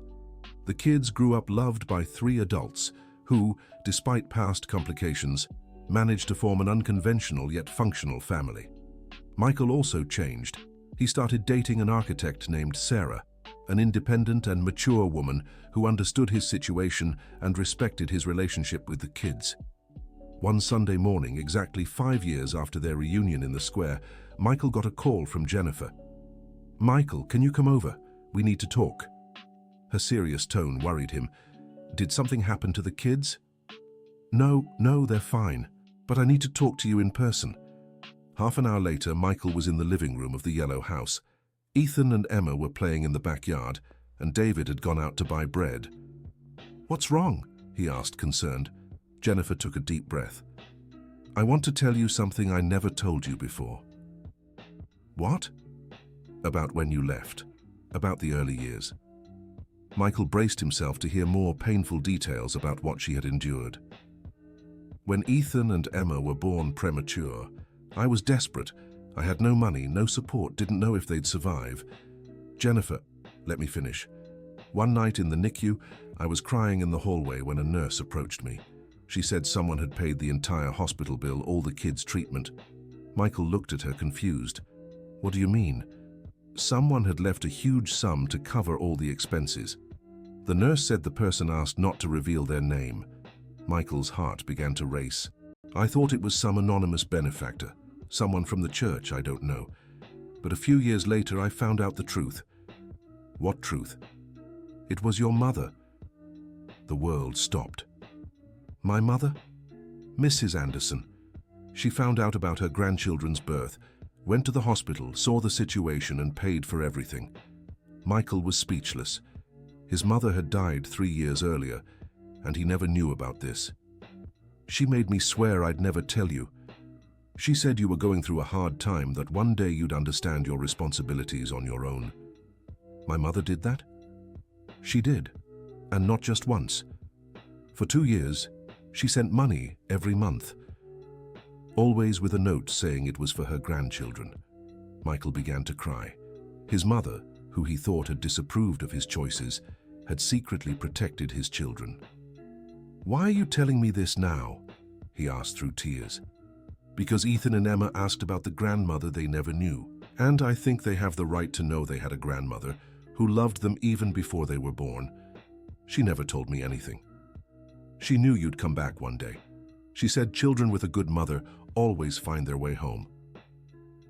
The kids grew up loved by 3 adults who, despite past complications, managed to form an unconventional yet functional family. Michael also changed. He started dating an architect named Sarah, an independent and mature woman who understood his situation and respected his relationship with the kids. One Sunday morning, exactly 5 years after their reunion in the square, Michael got a call from Jennifer. "Michael, can you come over? We need to talk." Her serious tone worried him. "Did something happen to the kids?" No, they're fine, but I need to talk to you in person." Half an hour later, Michael was in the living room of the yellow house. Ethan and Emma were playing in the backyard, and David had gone out to buy bread. "What's wrong?" he asked, concerned. Jennifer took a deep breath. "I want to tell you something I never told you before." "What?" "About when you left. About the early years." Michael braced himself to hear more painful details about what she had endured. "When Ethan and Emma were born premature, I was desperate. I had no money, no support, didn't know if they'd survive. Jennifer, let me finish. One night in the NICU, I was crying in the hallway when a nurse approached me. She said someone had paid the entire hospital bill, all the kids' treatment." Michael looked at her confused. "What do you mean?" "Someone had left a huge sum to cover all the expenses. The nurse said the person asked not to reveal their name." Michael's heart began to race. "I thought it was some anonymous benefactor, someone from the church, I don't know. But a few years later I found out the truth." "What truth?" "It was your mother." The world stopped. "My mother?" "Mrs. Anderson. She found out about her grandchildren's birth, went to the hospital, saw the situation and paid for everything." Michael was speechless. His mother had died 3 years earlier, and he never knew about this. "She made me swear I'd never tell you. She said you were going through a hard time, that one day you'd understand your responsibilities on your own." "My mother did that?" "She did, and not just once. For 2 years, she sent money every month, always with a note saying it was for her grandchildren." Michael began to cry. His mother, who he thought had disapproved of his choices, had secretly protected his children. "Why are you telling me this now?" he asked through tears. "Because Ethan and Emma asked about the grandmother they never knew, and I think they have the right to know they had a grandmother who loved them even before they were born. She never told me anything. She knew you'd come back one day. She said children with a good mother always find their way home."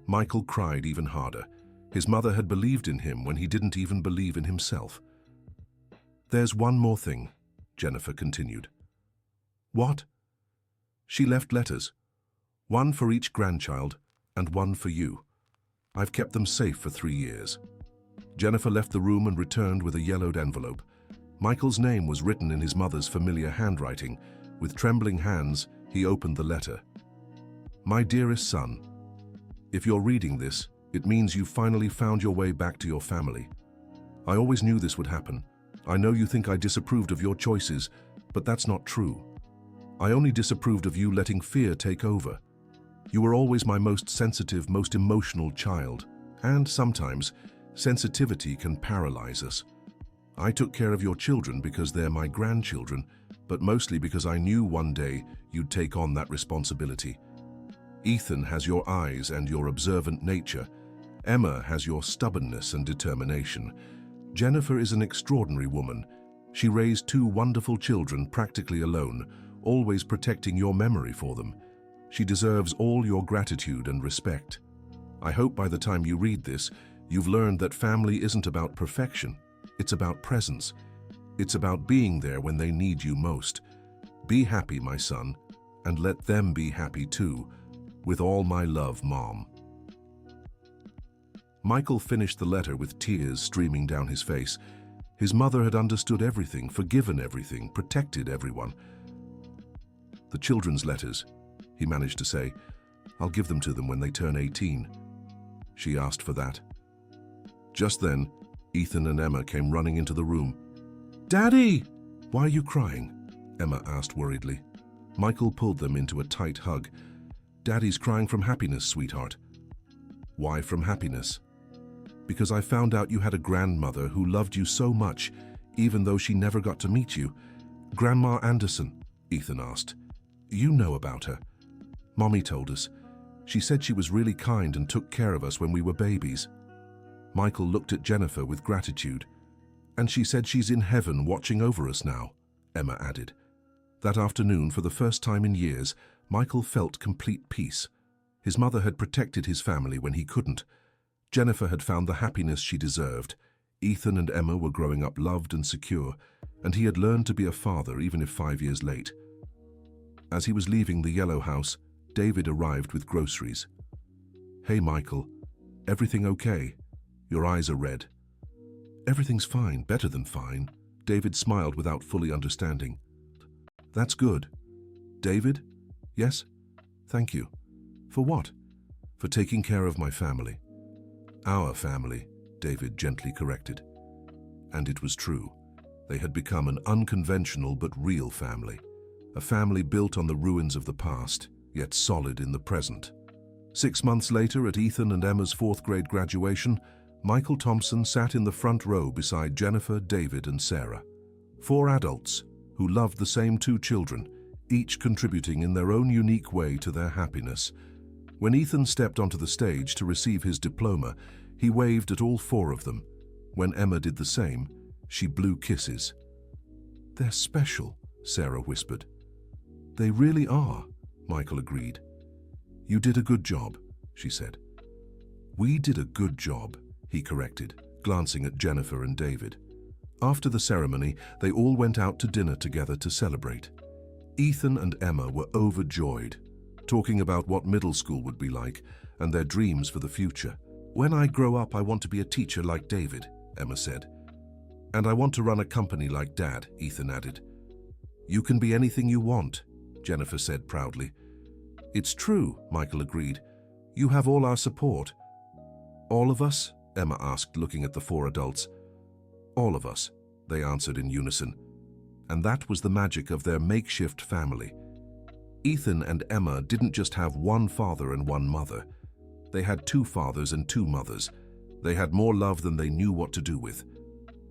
Michael cried even harder. His mother had believed in him when he didn't even believe in himself. "There's one more thing," Jennifer continued. "What?" "She left letters. One for each grandchild and one for you. I've kept them safe for 3 years." Jennifer left the room and returned with a yellowed envelope. Michael's name was written in his mother's familiar handwriting. With trembling hands, he opened the letter. "My dearest son, if you're reading this, it means you've finally found your way back to your family. I always knew this would happen. I know you think I disapproved of your choices, but that's not true. I only disapproved of you letting fear take over. You were always my most sensitive, most emotional child, and sometimes sensitivity can paralyze us. I took care of your children because they're my grandchildren, but mostly because I knew one day you'd take on that responsibility. Ethan has your eyes and your observant nature. Emma has your stubbornness and determination. Jennifer is an extraordinary woman. She raised 2 wonderful children practically alone, always protecting your memory for them. She deserves all your gratitude and respect. I hope by the time you read this, you've learned that family isn't about perfection. It's about presence. It's about being there when they need you most. Be happy, my son, and let them be happy too. With all my love, Mom." Michael finished the letter with tears streaming down his face. His mother had understood everything, forgiven everything, protected everyone. "The children's letters," he managed to say. "I'll give them to them when they turn 18. She asked for that. Just then, Ethan and Emma came running into the room. "Daddy!" "Why are you crying?" Emma asked worriedly. Michael pulled them into a tight hug. "Daddy's crying from happiness, sweetheart." "Why from happiness?" "Because I found out you had a grandmother who loved you so much, even though she never got to meet you." "Grandma Anderson?" Ethan asked. "You know about her." "Mommy told us. She said she was really kind and took care of us when we were babies." Michael looked at Jennifer with gratitude. "And she said she's in heaven watching over us now," Emma added. That afternoon, for the first time in years, Michael felt complete peace. His mother had protected his family when he couldn't. Jennifer had found the happiness she deserved. Ethan and Emma were growing up loved and secure, and he had learned to be a father even if 5 years late. As he was leaving the yellow house, David arrived with groceries. "Hey, Michael. Everything okay? Your eyes are red." "Everything's fine, better than fine." David smiled without fully understanding. "That's good." "David?" "Yes?" "Thank you." "For what?" "For taking care of my family." "Our family," David gently corrected. And it was true. They had become an unconventional but real family. A family built on the ruins of the past, yet solid in the present. 6 months later, at Ethan and Emma's 4th grade graduation, Michael Thompson sat in the front row beside Jennifer, David, and Sarah. 4 adults who loved the same 2 children, each contributing in their own unique way to their happiness. When Ethan stepped onto the stage to receive his diploma, he waved at all 4 of them. When Emma did the same, she blew kisses. "They're special," Sarah whispered. "They really are," Michael agreed. "You did a good job," she said. "We did a good job," he corrected, glancing at Jennifer and David. After the ceremony, they all went out to dinner together to celebrate. Ethan and Emma were overjoyed, talking about what middle school would be like and their dreams for the future. "When I grow up, I want to be a teacher like David," Emma said. "And I want to run a company like Dad," Ethan added. "You can be anything you want," Jennifer said proudly. "It's true," Michael agreed. "You have all our support." "All of us?" Emma asked, looking at the 4 adults. "All of us," they answered in unison. And that was the magic of their makeshift family. Ethan and Emma didn't just have one father and one mother. They had 2 fathers and 2 mothers. They had more love than they knew what to do with.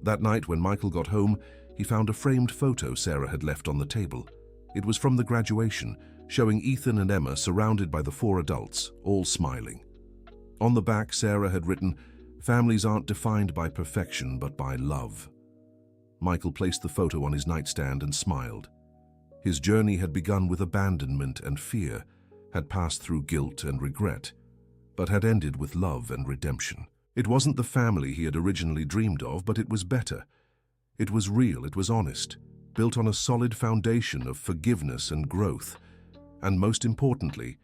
That night when Michael got home, he found a framed photo Sarah had left on the table. It was from the graduation, showing Ethan and Emma surrounded by the 4 adults, all smiling. On the back, Sarah had written, "Families aren't defined by perfection, but by love." Michael placed the photo on his nightstand and smiled. His journey had begun with abandonment and fear, had passed through guilt and regret, but had ended with love and redemption. It wasn't the family he had originally dreamed of, but it was better. It was real, it was honest, built on a solid foundation of forgiveness and growth. And most importantly,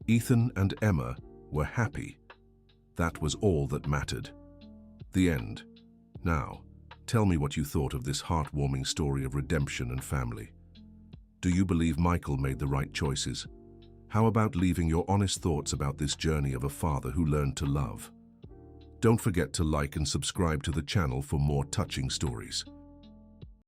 Ethan and Emma were happy. That was all that mattered. The end. Now, tell me what you thought of this heartwarming story of redemption and family. Do you believe Michael made the right choices? How about leaving your honest thoughts about this journey of a father who learned to love? Don't forget to like and subscribe to the channel for more touching stories.